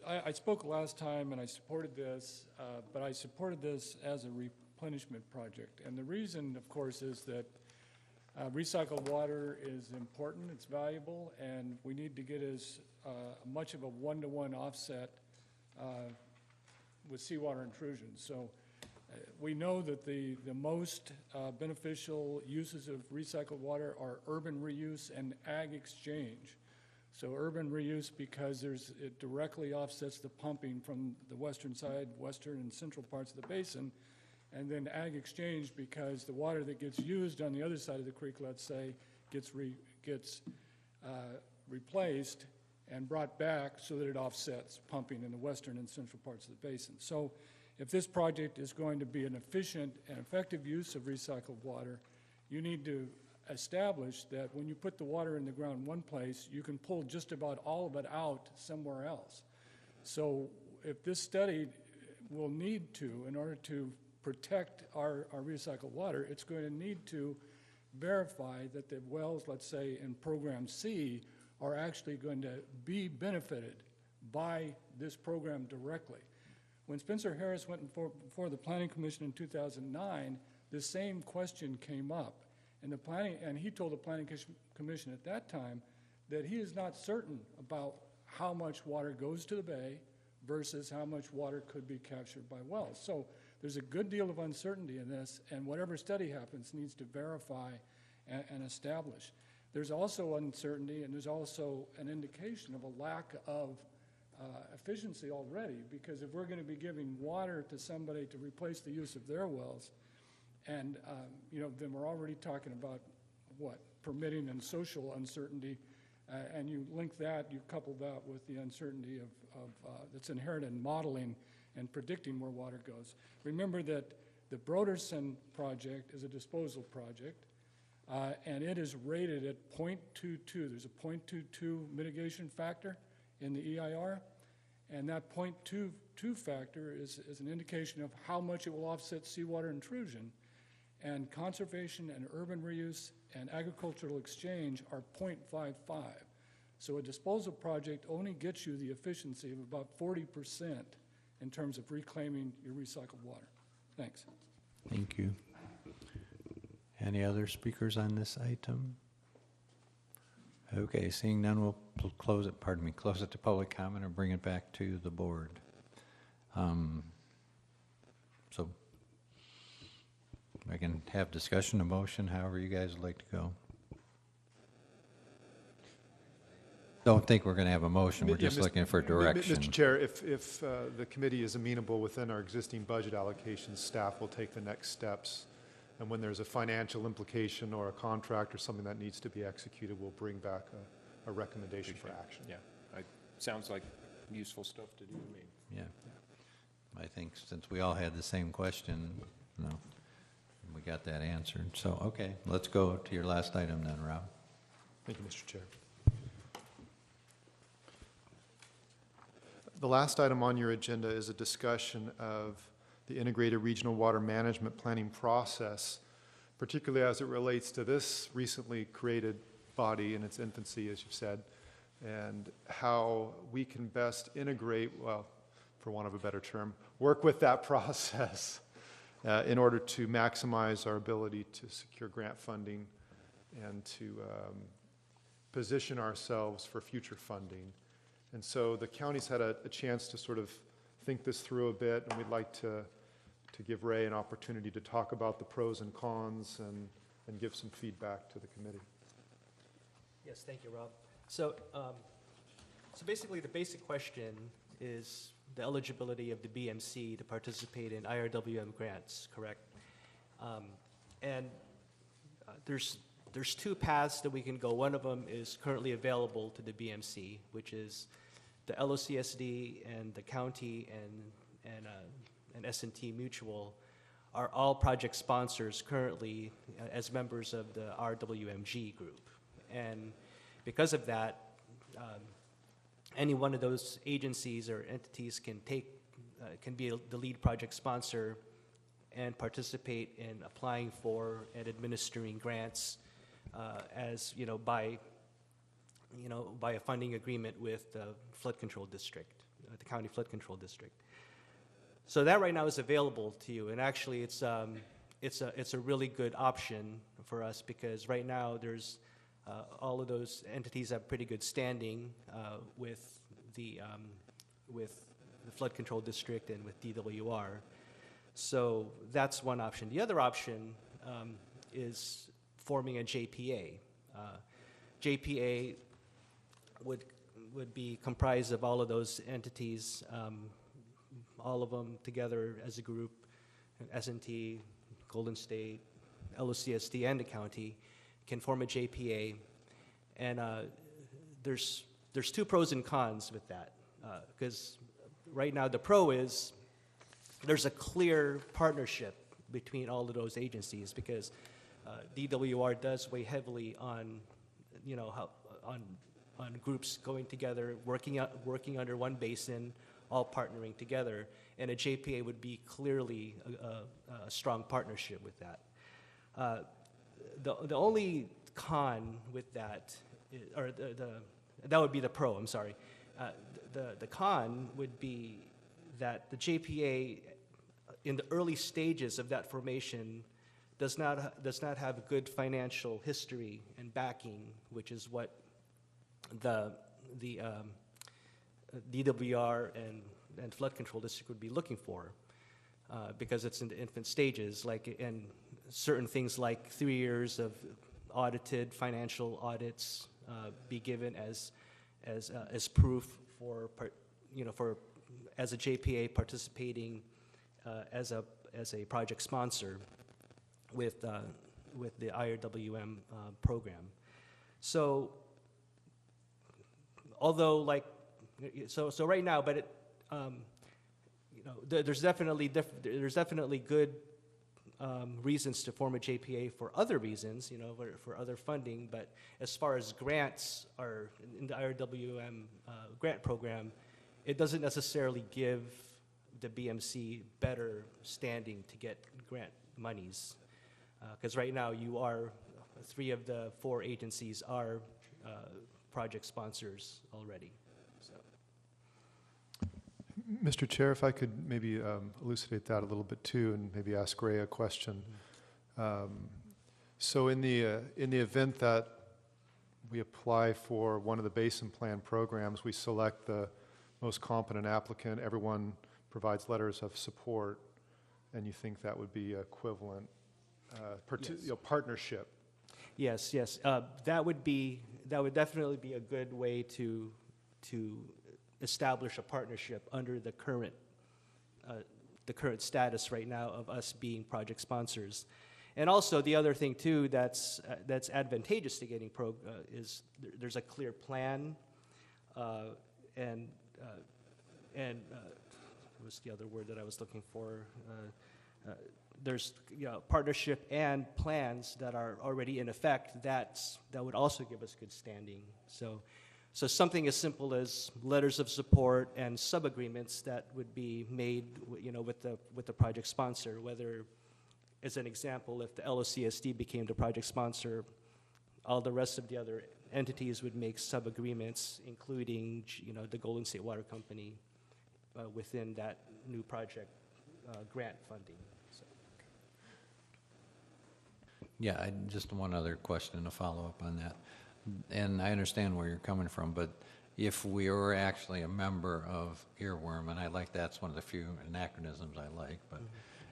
I spoke last time and I supported this, but I supported this as a replenishment project. And the reason, of course, is that recycled water is important, it's valuable, and we need to get as much of a one-to-one offset with seawater intrusion. So we know that the most beneficial uses of recycled water are urban reuse and ag exchange. So urban reuse because it directly offsets the pumping from the western side, western and central parts of the basin, and then ag exchange because the water that gets used on the other side of the creek, let's say, gets replaced and brought back so that it offsets pumping in the western and central parts of the basin. So if this project is going to be an efficient and effective use of recycled water, you need to establish that when you put the water in the ground one place, you can pull just about all of it out somewhere else. So if this study will need to, in order to protect our recycled water, it's going to need to verify that the wells, let's say in Program C, are actually going to be benefited by this program directly. When Spencer Harris went before the Planning Commission in 2009, the same question came up. And he told the Planning Commission at that time that he is not certain about how much water goes to the bay versus how much water could be captured by wells. So there's a good deal of uncertainty in this, and whatever study happens needs to verify and establish. There's also uncertainty, and there's also an indication of a lack of efficiency already, because if we're going to be giving water to somebody to replace the use of their wells, and then we're already talking about permitting and social uncertainty, and you link that, you couple that with the uncertainty of that's inherent in modeling and predicting where water goes. Remember that the Broderson project is a disposal project, and it is rated at 0.22. There's a 0.22 mitigation factor in the EIR, and that 0.22 factor is an indication of how much it will offset seawater intrusion. And conservation and urban reuse and agricultural exchange are 0.55. So a disposal project only gets you the efficiency of about 40% in terms of reclaiming your recycled water. Thanks. Thank you. Any other speakers on this item? Okay, seeing none, we'll close it to public comment or bring it back to the board. So I can have discussion, a motion, however you guys would like to go. Don't think we're going to have a motion, we're just looking for direction. Mr. Chair, if the committee is amenable within our existing budget allocations, staff will take the next steps. And when there's a financial implication or a contract or something that needs to be executed, we'll bring back a recommendation for action. Yeah, sounds like useful stuff to do to me. Yeah. I think since we all had the same question, we got that answered. So, okay, let's go to your last item then, Rob. Thank you, Mr. Chair. The last item on your agenda is a discussion of the integrated regional water management planning process, particularly as it relates to this recently created body in its infancy, as you've said, and how we can best integrate, well, for want of a better term, work with that process in order to maximize our ability to secure grant funding and to position ourselves for future funding. And so the county's had a chance to sort of think this through a bit, and we'd like to give Ray an opportunity to talk about the pros and cons and give some feedback to the committee. Yes, thank you, Rob. So, so basically the basic question is the eligibility of the BMC to participate in IRWM grants, correct? There's two paths that we can go. One of them is currently available to the BMC, which is the LOCSD and the county and S&T Mutual are all project sponsors currently as members of the RWMG group. And because of that, any one of those agencies or entities can be the lead project sponsor and participate in applying for and administering grants by a funding agreement with the flood control district, the county flood control district. So that right now is available to you, and actually it's a really good option for us because right now there's all of those entities have pretty good standing with the flood control district and with DWR. So that's one option. The other option is forming a JPA. JPA would be comprised of all of those entities, all of them together as a group, S&T, Golden State, LOCSD, and the county can form a JPA. And there's two pros and cons with that, because right now the pro is there's a clear partnership between all of those agencies because DWR does weigh heavily on, on groups going together, working under one basin, all partnering together, and a JPA would be clearly a strong partnership with that. The only con with that, that would be the pro, I'm sorry. The con would be that the JPA, in the early stages of that formation, does not have a good financial history and backing, which is what the DWR and flood control district would be looking for, because it's in the infant stages, and certain things like 3 years of audited financial audits be given as proof as a JPA participating as a project sponsor with the IRWM program. So although so right now, but there's definitely good reasons to form a JPA for other reasons, for other funding. But as far as grants are in the IRWM grant program, it doesn't necessarily give the BMC better standing to get grant monies, because right now 3 of the 4 agencies are project sponsors already. So. Mr. Chair, if I could maybe elucidate that a little bit too, and maybe ask Ray a question. So in the event that we apply for one of the basin plan programs, we select the most competent applicant, everyone provides letters of support, and you think that would be equivalent partnership? Yes. That would definitely be a good way to establish a partnership under the current status right now of us being project sponsors. And also the other thing too that's advantageous to getting is there's a clear plan, and what was the other word that I was looking for? There's partnership and plans that are already in effect that would also give us good standing. So So something as simple as letters of support and sub-agreements that would be made, with the project sponsor, whether, as an example, if the LOCSD became the project sponsor, all the rest of the other entities would make sub-agreements, including, the Golden State Water Company within that new project grant funding. So. Yeah, just one other question to follow up on that. And I understand where you're coming from, but if we were actually a member of Earworm, and that's one of the few anachronisms I like, but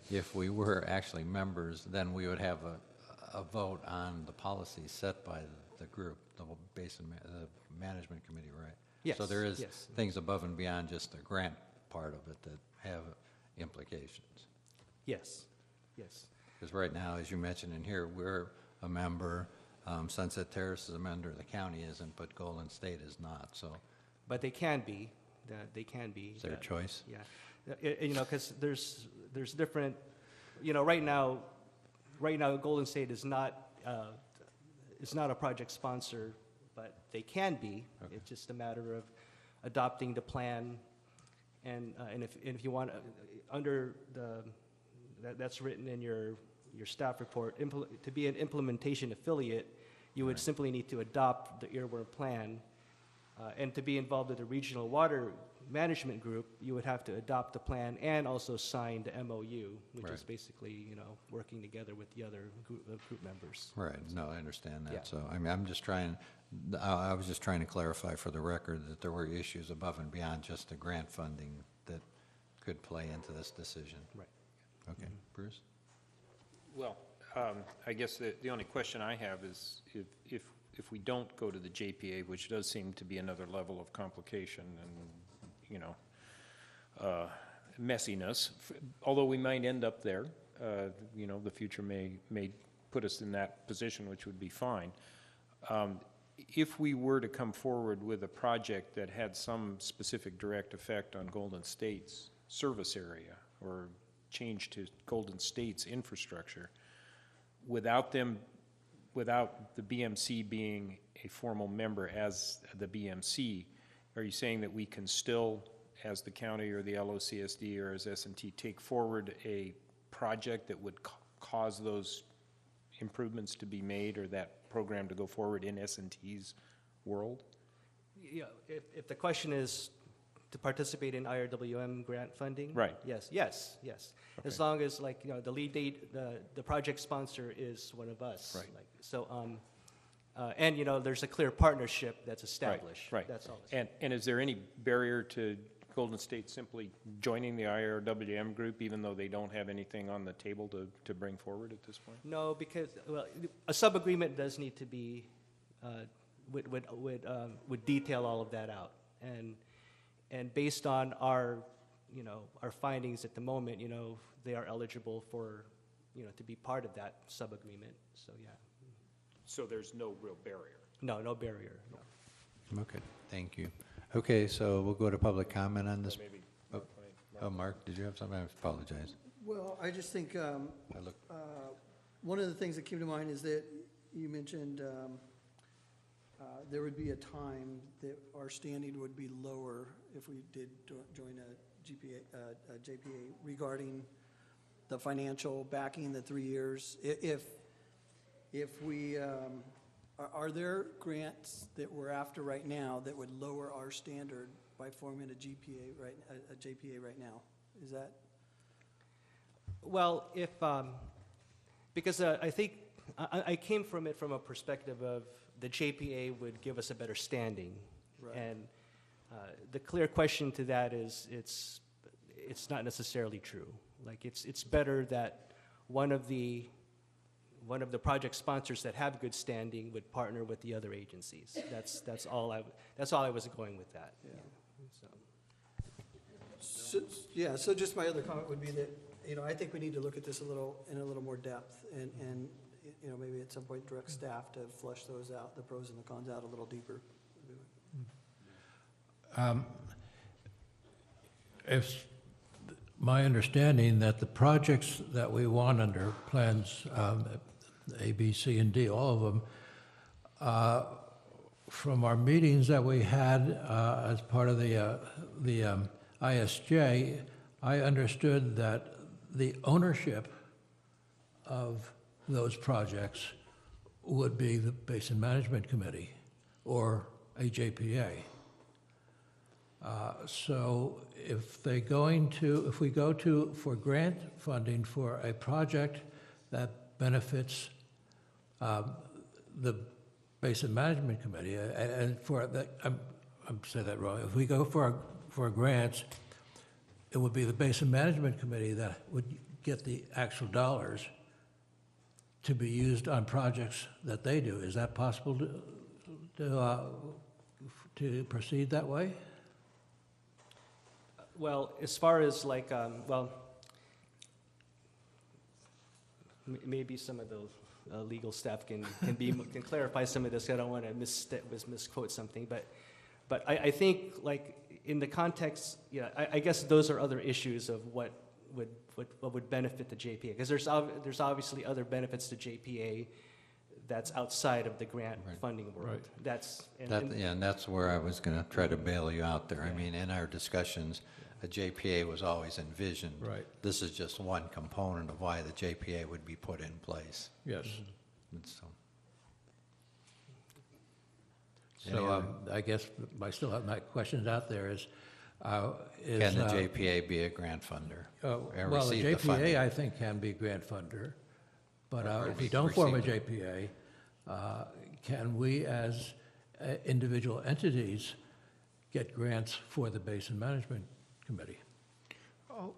if we were actually members, then we would have a vote on the policy set by the group, the management committee, right? Yes. So there is yes. things above and beyond just the grant part of it that have implications. Yes, yes. Because right now, as you mentioned in here, we're a member. Sunset Terrace is a member, the county isn't, but Golden State is not, so. But they can be. They can be. Is their choice? Yeah. Because there's different, right now, Golden State is not a project sponsor, but they can be. Okay. It's just a matter of adopting the plan, and if you want, under that's written in your staff report, to be an implementation affiliate, you would simply need to adopt the Earworm plan, and to be involved with the regional water management group, you would have to adopt the plan and also sign the MOU, which is basically, working together with the other group members. Right. No, I understand that. Yeah. So, I mean, I was just trying to clarify for the record that there were issues above and beyond just the grant funding that could play into this decision. Right. Okay. Bruce? Well, I guess the only question I have is if we don't go to the JPA, which does seem to be another level of complication and, messiness, although we might end up there, the future may put us in that position, which would be fine. If we were to come forward with a project that had some specific direct effect on Golden State's service area or change to Golden State's infrastructure, without the BMC being a formal member as the BMC, are you saying that we can still, as the county or the LOCSD or as S&T, take forward a project that would cause those improvements to be made or that program to go forward in S&T's world? Yeah, if the question is to participate in IRWM grant funding? Right. Yes. Okay. As long as, the lead date, the project sponsor is one of us. Right. And there's a clear partnership that's established. Right. That's all. And is there any barrier to Golden State simply joining the IRWM group, even though they don't have anything on the table to bring forward at this point? No, because, a sub-agreement does need to be, would detail all of that out. And based on our findings at the moment, they are eligible for, to be part of that sub-agreement, so yeah. So there's no real barrier? No barrier, no. Okay, thank you. Okay, so we'll go to public comment on this. Maybe. Mark, did you have something? I apologize. Well, I just think one of the things that came to mind is that you mentioned there would be a time that our standing would be lower if we did join a JPA regarding the financial backing, the 3 years. If we, are there grants that we're after right now that would lower our standard by forming a JPA right now? Is that? Well, because I think I came from it from a perspective of the JPA would give us a better standing. Right. And the clear question to that is it's not necessarily true. Like it's better that one of the project sponsors that have good standing would partner with the other agencies. That's all I was going with that. Yeah. So just my other comment would be that, I think we need to look at this in a little more depth and maybe at some point direct staff to flush those out, the pros and the cons out a little deeper. It's my understanding that the projects that we want under plans A, B, C, and D, all of them, from our meetings that we had as part of the ISJ, I understood that the ownership of those projects would be the Basin Management Committee or a JPA. So if we go for grant funding for a project that benefits the Basin Management Committee, and for that, I'm saying that wrong. If we go for grants, it would be the Basin Management Committee that would get the actual dollars to be used on projects that they do. Is that possible to proceed that way? Well, as far as like, maybe some of the legal staff can clarify some of this. I don't want to misquote something, but I think like in the context, yeah, I guess those are other issues of what would benefit the JPA, because there's obviously other benefits to JPA that's outside of the grant funding world. Right. And that's where I was going to try to bail you out there. I mean, in our discussions, a JPA was always envisioned. Right. This is just one component of why the JPA would be put in place. Yes. And so, I guess I still have my questions out there is can the JPA be a grant funder? And well, the receive the funding? JPA, I think, can be grant funder, but Or if we don't form a receive JPA, can we as individual entities get grants for the Basin Management Committee?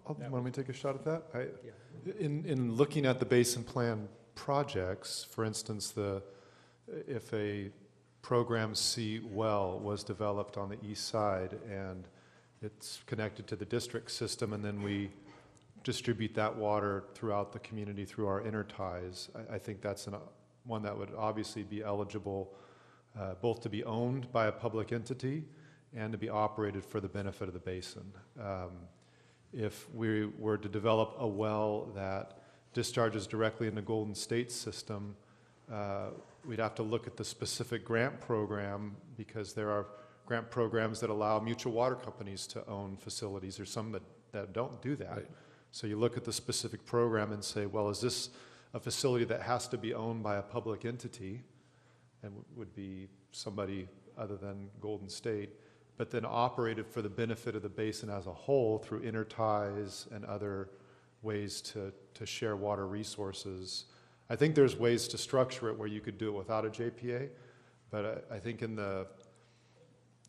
Want me to take a shot at that? In looking at the basin plan projects, for instance, if a Program C well was developed on the east side and it's connected to the district system, and then we distribute that water throughout the community through our interties, I think that's one that would obviously be eligible both to be owned by a public entity and to be operated for the benefit of the basin. If we were to develop a well that discharges directly in the Golden State system, we'd have to look at the specific grant program, because there are grant programs that allow mutual water companies to own facilities. There's some that don't do that. Right. So you look at the specific program and say, well, is this a facility that has to be owned by a public entity and would be somebody other than Golden State, but then operated for the benefit of the basin as a whole through interties and other ways to share water resources. I think there's ways to structure it where you could do it without a JPA, but I think in the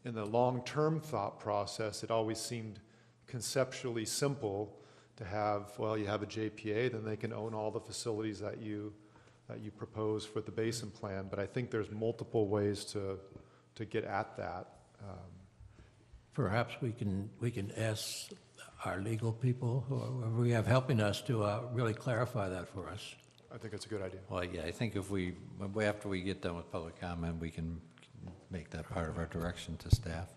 long-term thought process, it always seemed conceptually simple to have, well, you have a JPA, then they can own all the facilities that you propose for the basin plan. But I think there's multiple ways to get at that. Perhaps we can ask our legal people, whoever we have helping us, to really clarify that for us. I think it's a good idea. Well, yeah, I think after we get done with public comment, we can make that part of our direction to staff.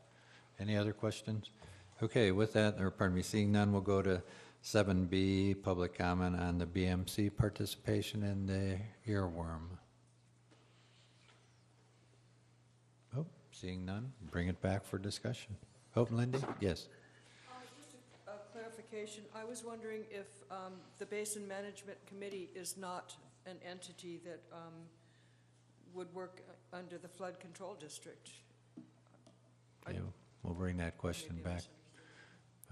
Any other questions? Okay, with that, seeing none, we'll go to 7B, public comment on the BMC participation in the earworm. Oh, seeing none, bring it back for discussion. Oh, Lindy? Yes. Just a clarification. I was wondering if the Basin Management Committee is not an entity that would work under the flood control district. Yeah, we'll bring that question back.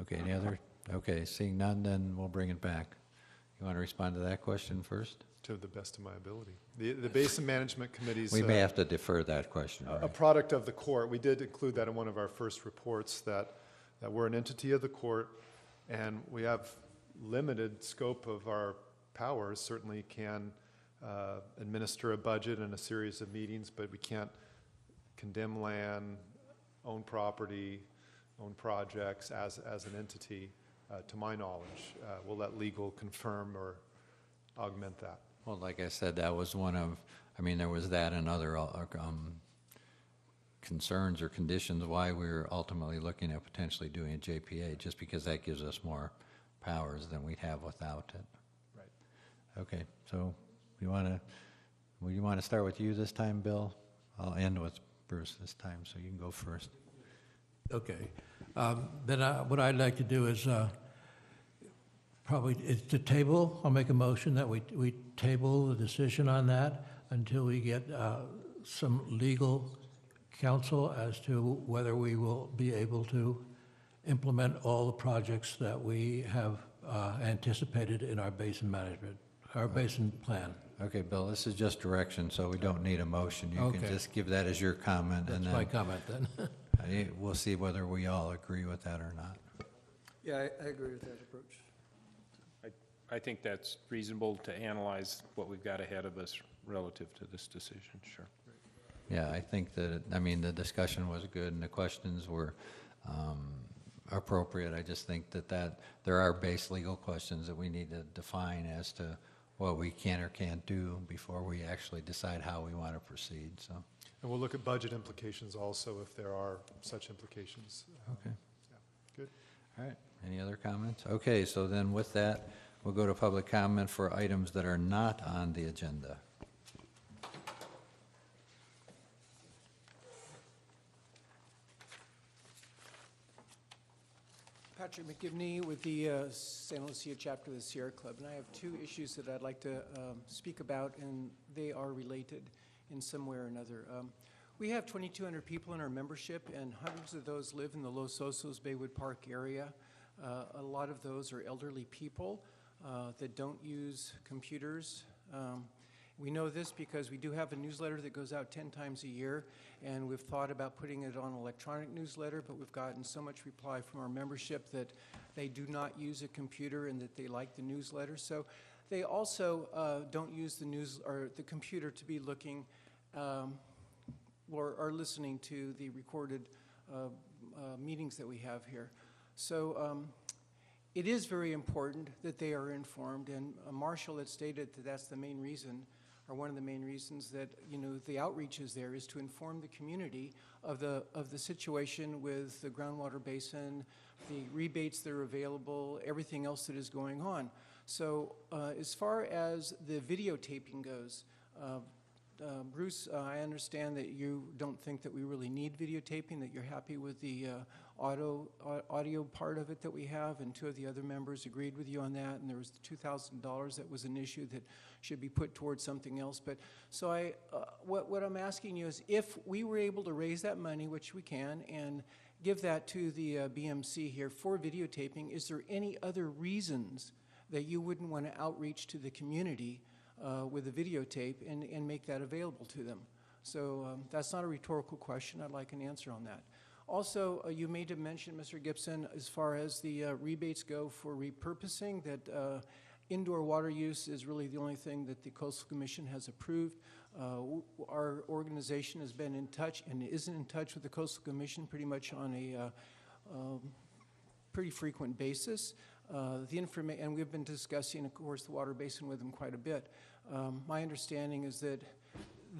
Okay, any other? Okay, seeing none, then we'll bring it back. You want to respond to that question first? To the best of my ability. The Basin Management Committee's we may have to defer that question. A product of the court. We did include that in one of our first reports, that we're an entity of the court, and we have limited scope of our powers. Certainly can administer a budget and a series of meetings, but we can't condemn land, own property, own projects as an entity, to my knowledge. We'll let legal confirm or augment that. Well, like I said, that was one of, there was that and other concerns or conditions why we were ultimately looking at potentially doing a JPA, just because that gives us more powers than we'd have without it. Right. Okay, so we want to start with you this time, Bill? I'll end with Bruce, this time, so you can go first. Okay. Then what I'd like to do is probably it's to table. I'll make a motion that we table the decision on that until we get some legal counsel as to whether we will be able to implement all the projects that we have anticipated in our basin management, our basin plan. Okay, Bill, this is just direction, so we don't need a motion. You can Okay. just give that as your comment, That's and my then comment then. we'll see whether we all agree with that or not. Yeah, I agree with that approach. I think that's reasonable to analyze what we've got ahead of us relative to this decision, sure. Yeah, I think that, I mean, the discussion was good and the questions were appropriate. I just think that there are base legal questions that we need to define as to what we can or can't do before we actually decide how we want to proceed, so. And we'll look at budget implications also if there are such implications. Okay. Yeah, good. All right, any other comments? Okay, so then with that, we'll go to public comment for items that are not on the agenda. Patrick McGivney with the Santa Lucia chapter of the Sierra Club, and I have two issues that I'd like to speak about, and they are related in some way or another. We have 2,200 people in our membership, and hundreds of those live in the Los Osos Baywood Park area. A lot of those are elderly people that don't use computers. We know this because we do have a newsletter that goes out 10 times a year, and we've thought about putting it on an electronic newsletter, but we've gotten so much reply from our membership that they do not use a computer and that they like the newsletter. So they also don't use the news or the computer to be looking or listening to the recorded meetings that we have here. So it is very important that they are informed, and Marshall had stated that that's the main reason, or one of the main reasons that, you know, the outreach is there, is to inform the community of the situation with the groundwater basin, the rebates that are available, everything else that is going on. So as far as the videotaping goes, Bruce, I understand that you don't think that we really need videotaping, that you're happy with the audio part of it that we have, and two of the other members agreed with you on that, and there was the $2,000 that was an issue that should be put towards something else. But so what I'm asking you is, if we were able to raise that money, which we can, and give that to the BMC here for videotaping, is there any other reasons that you wouldn't want to outreach to the community with a videotape and make that available to them? So that's not a rhetorical question. I'd like an answer on that. Also, you made a mention, Mr. Gibson, as far as the rebates go for repurposing, that indoor water use is really the only thing that the Coastal Commission has approved. Our organization has been in touch and is in touch with the Coastal Commission pretty much on a pretty frequent basis. And we've been discussing, of course, the water basin with them quite a bit. My understanding is that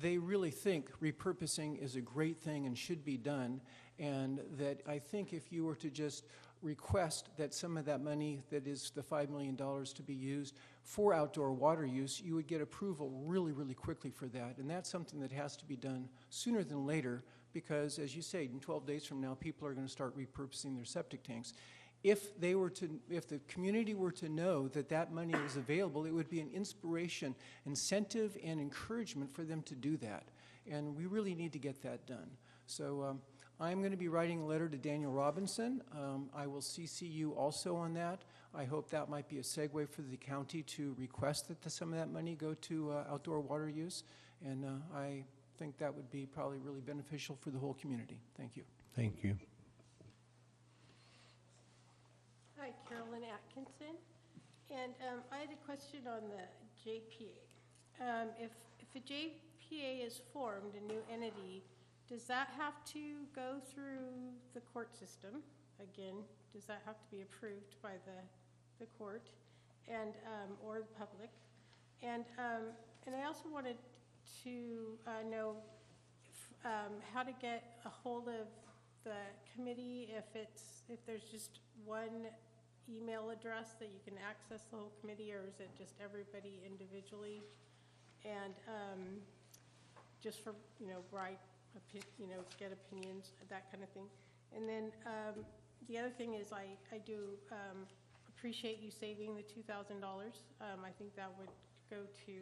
they really think repurposing is a great thing and should be done, and that I think if you were to just request that some of that money that is the $5 million to be used for outdoor water use, you would get approval really, really quickly for that. And that's something that has to be done sooner than later, because, as you say, in 12 days from now, people are going to start repurposing their septic tanks. If the community were to know that that money is available, it would be an inspiration, incentive, and encouragement for them to do that. And we really need to get that done. So I'm going to be writing a letter to Daniel Robinson. I will CC you also on that. I hope that might be a segue for the county to request that some of that money go to outdoor water use. And I think that would be probably really beneficial for the whole community. Thank you. Thank you. Hi, Carolyn Atkinson, and I had a question on the JPA. If a JPA is formed, a new entity, does that have to go through the court system? Again, does that have to be approved by the court and or the public? And I also wanted to know how to get a hold of the committee if there's just one email address that you can access the whole committee, or is it just everybody individually? And just for, where I get opinions, that kind of thing. And then the other thing is I do appreciate you saving the $2,000. I think that would go to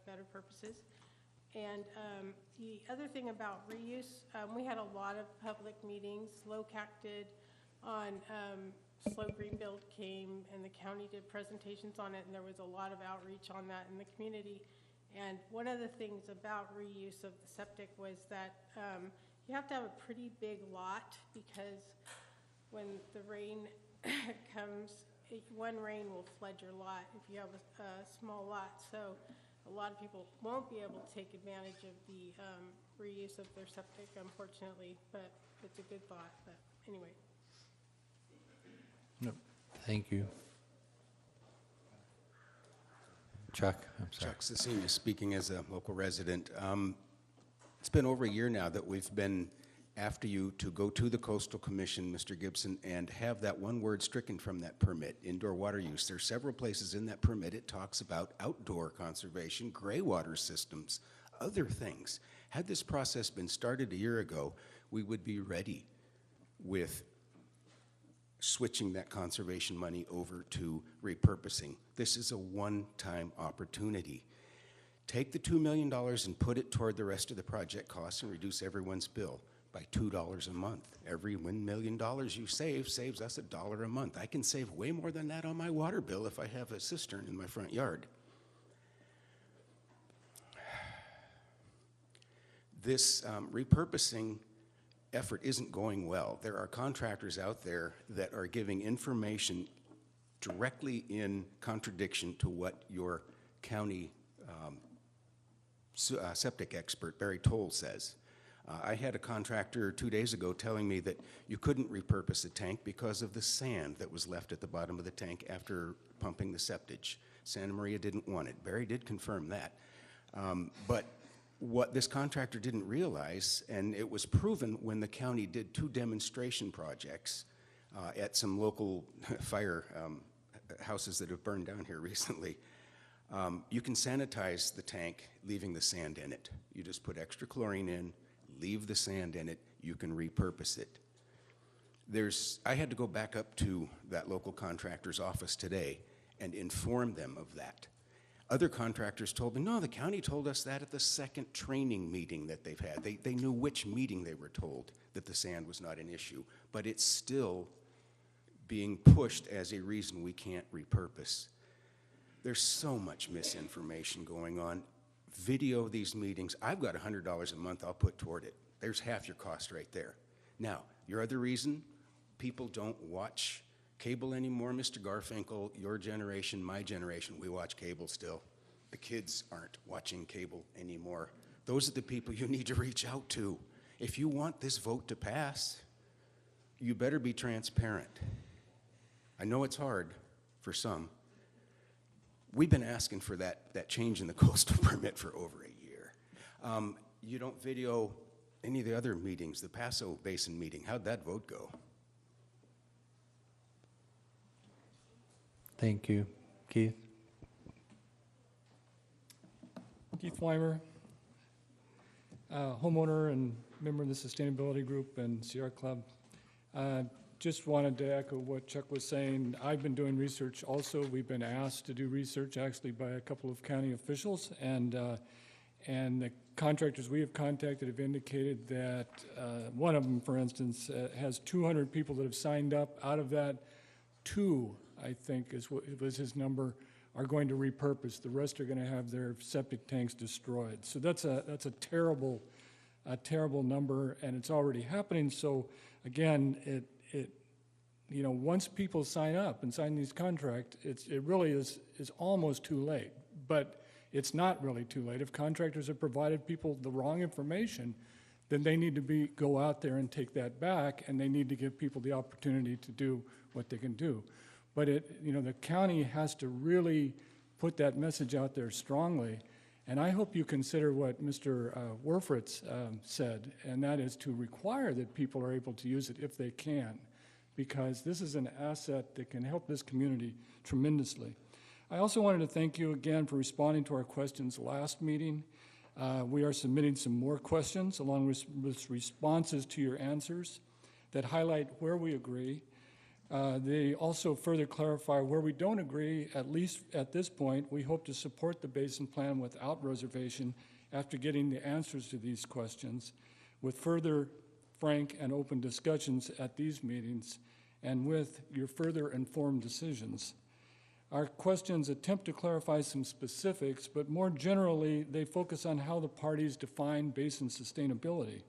better purposes. And the other thing about reuse, we had a lot of public meetings. LOCAC did on Slow Greenfield came, and the county did presentations on it, and there was a lot of outreach on that in the community. And one of the things about reuse of the septic was that you have to have a pretty big lot, because when the rain comes, one rain will flood your lot if you have a small lot. So a lot of people won't be able to take advantage of the reuse of their septic, unfortunately, but it's a good thought. But anyway. Thank you. Chuck, I'm sorry. Chuck Cecina, speaking as a local resident. It's been over a year now that we've been after you to go to the Coastal Commission, Mr. Gibson, and have that one word stricken from that permit, indoor water use. There are several places in that permit it talks about outdoor conservation, gray water systems, other things. Had this process been started a year ago, we would be ready with switching that conservation money over to repurposing. This is a one-time opportunity. Take the $2 million and put it toward the rest of the project costs and reduce everyone's bill by $2 a month. Every $1 million you save saves us $1 a month. I can save way more than that on my water bill if I have a cistern in my front yard. This repurposing effort isn't going well. There are contractors out there that are giving information directly in contradiction to what your county septic expert, Barry Toll, says. I had a contractor 2 days ago telling me that you couldn't repurpose a tank because of the sand that was left at the bottom of the tank after pumping the septage. Santa Maria didn't want it. Barry did confirm that. But what this contractor didn't realize, and it was proven when the county did 2 demonstration projects at some local fire houses that have burned down here recently, you can sanitize the tank leaving the sand in it. You just put extra chlorine in, leave the sand in it, you can repurpose it. I had to go back up to that local contractor's office today and inform them of that. Other contractors told me, no, the county told us that at the second training meeting that they've had. They knew which meeting they were told that the sand was not an issue, but it's still being pushed as a reason we can't repurpose. There's so much misinformation going on. Video these meetings. I've got $100 a month I'll put toward it. There's half your cost right there. Now, your other reason, people don't watch cable anymore, Mr. Garfinkel, your generation, my generation, we watch cable still. The kids aren't watching cable anymore. Those are the people you need to reach out to. If you want this vote to pass, you better be transparent. I know it's hard for some. We've been asking for that change in the coastal permit for over a year. You don't video any of the other meetings, the Paso Basin meeting. How'd that vote go? Thank you. Keith? Keith Weimer, homeowner and member of the Sustainability Group and Sierra Club. Just wanted to echo what Chuck was saying. I've been doing research also. We've been asked to do research actually by a couple of county officials, and the contractors we have contacted have indicated that one of them, for instance, has 200 people that have signed up. Out of that, 2, I think was his number, are going to repurpose. The rest are going to have their septic tanks destroyed. So that's a terrible number, and it's already happening. So again, once people sign up and sign these contracts, it really is almost too late. But it's not really too late. If contractors have provided people the wrong information, then they need to go out there and take that back, and they need to give people the opportunity to do what they can do. But the county has to really put that message out there strongly. And I hope you consider what Mr. Werfritz said, and that is to require that people are able to use it if they can, because this is an asset that can help this community tremendously. I also wanted to thank you again for responding to our questions last meeting. We are submitting some more questions along with responses to your answers that highlight where we agree. They also further clarify where we don't agree. At least at this point, we hope to support the basin plan without reservation after getting the answers to these questions, with further frank and open discussions at these meetings and with your further informed decisions. Our questions attempt to clarify some specifics, but more generally, they focus on how the parties define basin sustainability.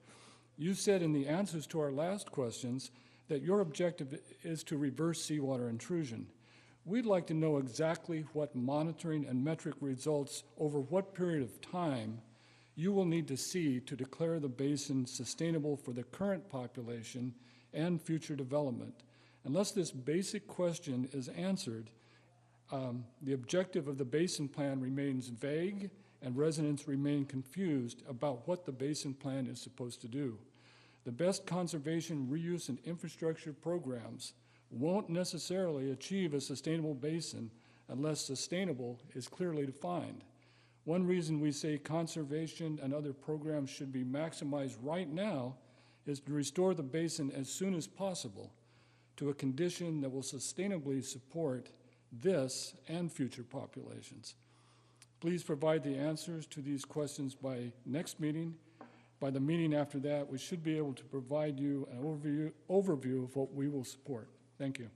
You said in the answers to our last questions that your objective is to reverse seawater intrusion. We'd like to know exactly what monitoring and metric results over what period of time you will need to see to declare the basin sustainable for the current population and future development. Unless this basic question is answered, the objective of the basin plan remains vague and residents remain confused about what the basin plan is supposed to do. The best conservation, reuse, and infrastructure programs won't necessarily achieve a sustainable basin unless sustainable is clearly defined. One reason we say conservation and other programs should be maximized right now is to restore the basin as soon as possible to a condition that will sustainably support this and future populations. Please provide the answers to these questions by next meeting. By the meeting after that, we should be able to provide you an overview of what we will support. Thank you.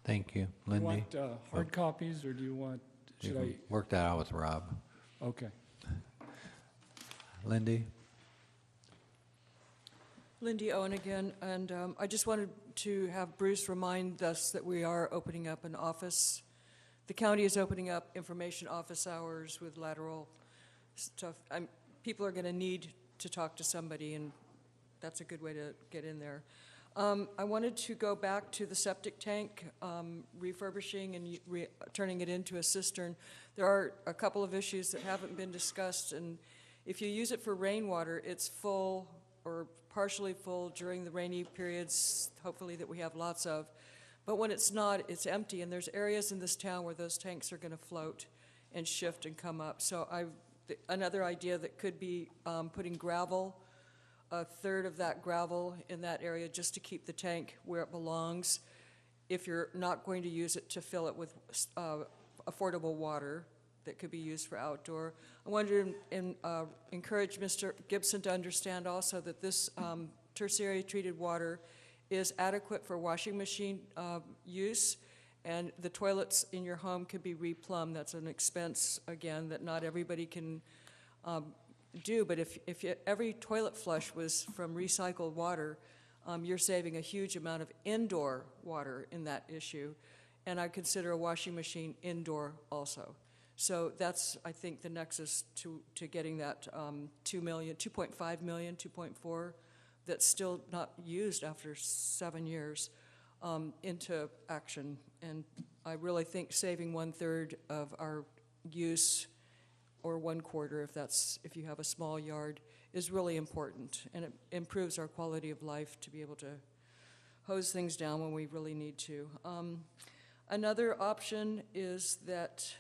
Thank you. Do you Lindy? want hard copies, or do you want, You should can I? work that out with Rob. Okay. Lindy? Lindy Owen again, and I just wanted to have Bruce remind us that we are opening up an office. The county is opening up information office hours with lateral stuff. People are going to need to talk to somebody, and that's a good way to get in there. I wanted to go back to the septic tank, refurbishing and turning it into a cistern. There are a couple of issues that haven't been discussed, and if you use it for rainwater, it's full or partially full during the rainy periods, hopefully that we have lots of. But when it's not, it's empty, and there's areas in this town where those tanks are going to float and shift and come up. So another idea that could be putting gravel, a third of that gravel in that area just to keep the tank where it belongs if you're not going to use it to fill it with affordable water that could be used for outdoor. I wanted to encourage Mr. Gibson to understand also that this tertiary treated water is adequate for washing machine use, and the toilets in your home could be replumbed. That's an expense, again, that not everybody can do, but if every toilet flush was from recycled water, you're saving a huge amount of indoor water in that issue, and I consider a washing machine indoor also. So that's, I think, the nexus to getting that 2 million, 2.5 million, 2.4 that's still not used after 7 years into action. And I really think saving 1/3 of our use, or 1/4 if you have a small yard, is really important, and it improves our quality of life to be able to hose things down when we really need to. Another option is that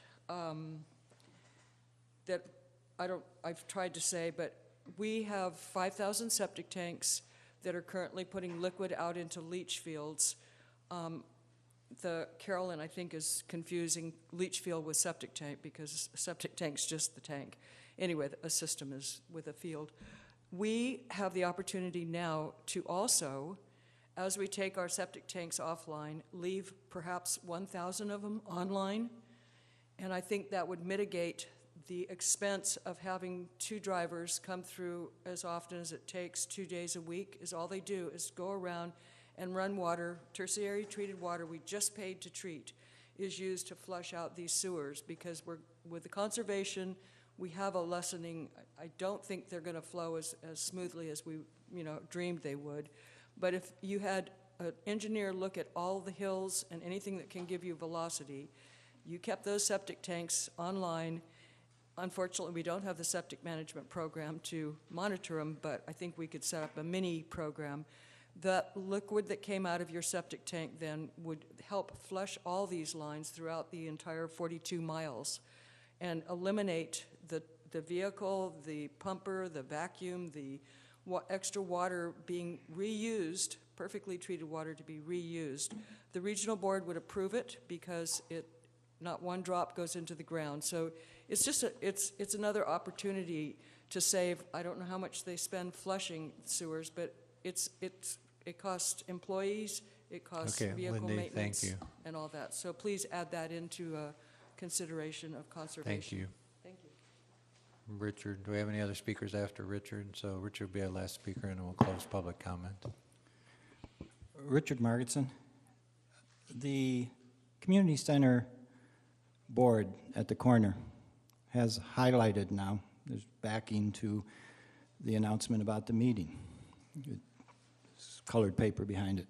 I've tried to say, but we have 5,000 septic tanks that are currently putting liquid out into leach fields. Carolyn, I think, is confusing leach field with septic tank, because a septic tank's just the tank. Anyway, a system is with a field. We have the opportunity now to also, as we take our septic tanks offline, leave perhaps 1,000 of them online, and I think that would mitigate the expense of having 2 drivers come through as often as it takes, 2 days a week. Is all they do is go around and run water, tertiary treated water we just paid to treat, is used to flush out these sewers, because with the conservation, we have a lessening. I don't think they're going to flow as smoothly as we dreamed they would. But if you had an engineer look at all the hills and anything that can give you velocity, you kept those septic tanks online. Unfortunately, we don't have the septic management program to monitor them, but I think we could set up a mini program. The liquid that came out of your septic tank then would help flush all these lines throughout the entire 42 miles and eliminate the the vehicle, the pumper, the vacuum, the extra water being reused, perfectly treated water to be reused, the regional board would approve it because not one drop goes into the ground. So it's just it's another opportunity to save. I don't know how much they spend flushing sewers, but it costs employees, it costs Okay, vehicle Lindy, maintenance, thank you. and all that. So please add that into consideration of conservation. Thank you. Thank you. Richard, do we have any other speakers after Richard? So Richard will be our last speaker, and then we'll close public comment. Richard Margetson. The community center board at the corner has highlighted now, there's backing to the announcement about the meeting. It's colored paper behind it.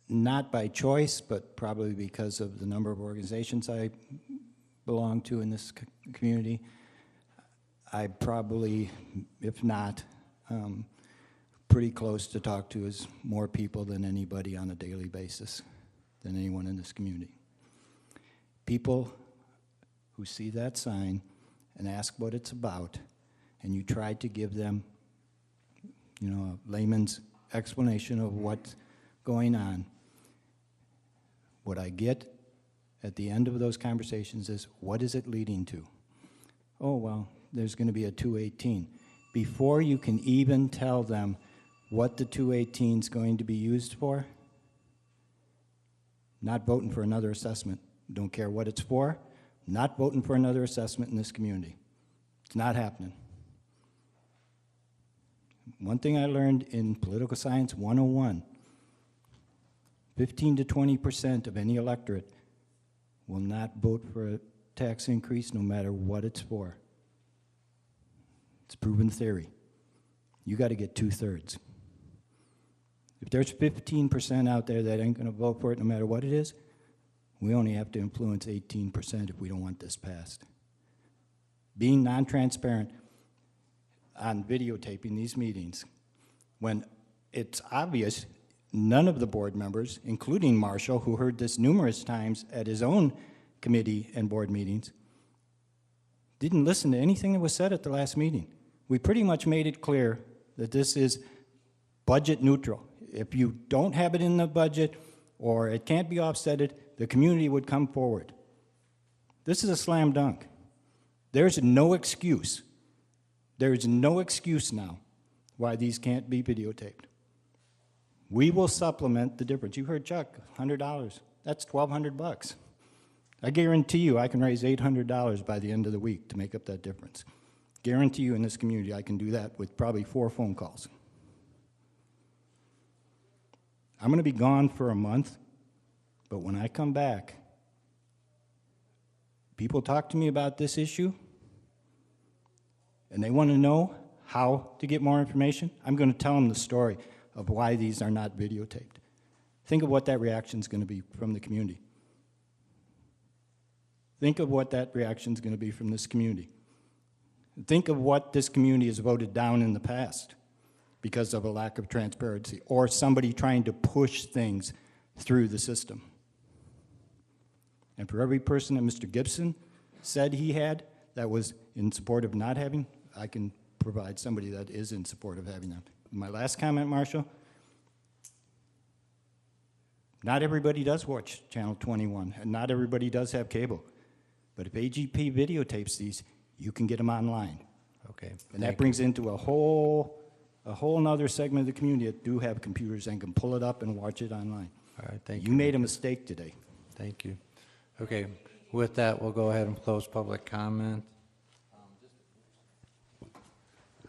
Not by choice, but probably because of the number of organizations I belong to in this community. I probably, if not, pretty close to talk to as more people than anybody on a daily basis, than anyone in this community. People who see that sign and ask what it's about, and you try to give them, you know, a layman's explanation of what's going on. What I get at the end of those conversations is, what is it leading to? Oh, well, there's going to be a 218. Before you can even tell them what the 218 is going to be used for, not voting for another assessment. Don't care what it's for, not voting for another assessment in this community. It's not happening. One thing I learned in Political Science 101, 15 to 20% of any electorate will not vote for a tax increase no matter what it's for. It's proven theory. You got to get 2/3. If there's 15% out there that ain't going to vote for it no matter what it is, we only have to influence 18% if we don't want this passed. Being non-transparent on videotaping these meetings, when it's obvious none of the board members, including Marshall, who heard this numerous times at his own committee and board meetings, didn't listen to anything that was said at the last meeting. We pretty much made it clear that this is budget neutral. If you don't have it in the budget or it can't be offsetted, the community would come forward. This is a slam dunk. There's no excuse. There's no excuse now why these can't be videotaped. We will supplement the difference. You heard Chuck, $100. That's $1,200. I guarantee you I can raise $800 by the end of the week to make up that difference. Guarantee you in this community I can do that with probably 4 phone calls. I'm going to be gone for a month, but when I come back, people talk to me about this issue, and they want to know how to get more information. I'm going to tell them the story of why these are not videotaped. Think of what that reaction is going to be from the community. Think of what that reaction is going to be from this community. Think of what this community has voted down in the past because of a lack of transparency or somebody trying to push things through the system. And for every person that Mr. Gibson said he had that was in support of not having, I can provide somebody that is in support of having that. My last comment, Marshall, not everybody does watch Channel 21, and not everybody does have cable. But if AGP videotapes these, you can get them online. Okay. And that brings into a whole nother segment of the community that do have computers and can pull it up and watch it online. All right, thank you. You made a mistake today. Thank you. Okay, with that, we'll go ahead and close public comment.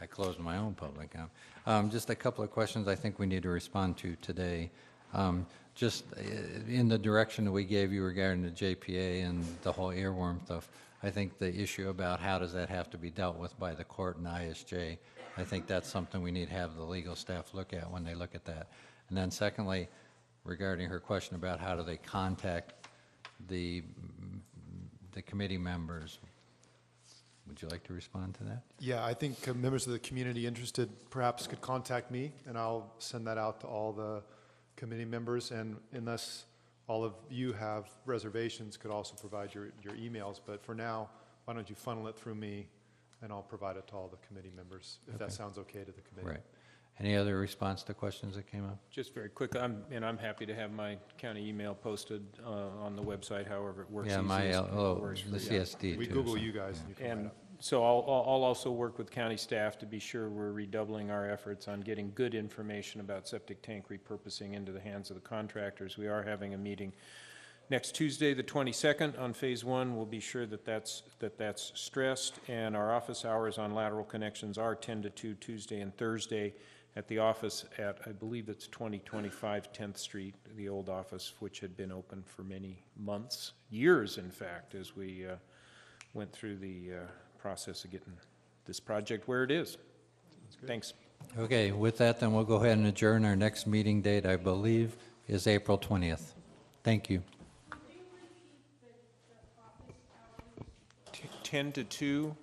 I closed my own public comment. Just a couple of questions I think we need to respond to today. Just in the direction that we gave you regarding the JPA and the whole earworm stuff, I think the issue about how does that have to be dealt with by the court and ISJ, I think that's something we need to have the legal staff look at when they look at that. And then secondly, regarding her question about how do they contact the committee members, would you like to respond to that? Yeah, I think members of the community interested perhaps could contact me, and I'll send that out to all the committee members, and unless all of you have reservations, could also provide your emails. But for now, why don't you funnel it through me, and I'll provide it to all the committee members, if that Okay. sounds okay to the committee. Right. Any other response to questions that came up? Just very quick, I'm happy to have my county email posted on the website, however it works Yeah, my, easiest. Works for the you. CSD We too. Google so- you guys, and you come right And up. so I'll also work with county staff to be sure we're redoubling our efforts on getting good information about septic tank repurposing into the hands of the contractors. We are having a meeting next Tuesday, the 22nd, on Phase 1. We'll be sure that that's stressed, and our office hours on lateral connections are 10 to 2 Tuesday and Thursday at the office at, I believe it's 2025 10th Street, the old office, which had been open for many months, years in fact, as we went through the process of getting this project where it is. Thanks. Okay, with that, then we'll go ahead and adjourn. Our next meeting date, I believe, is April 20th. Thank you. 10 to 2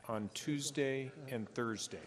on Tuesday and Thursday.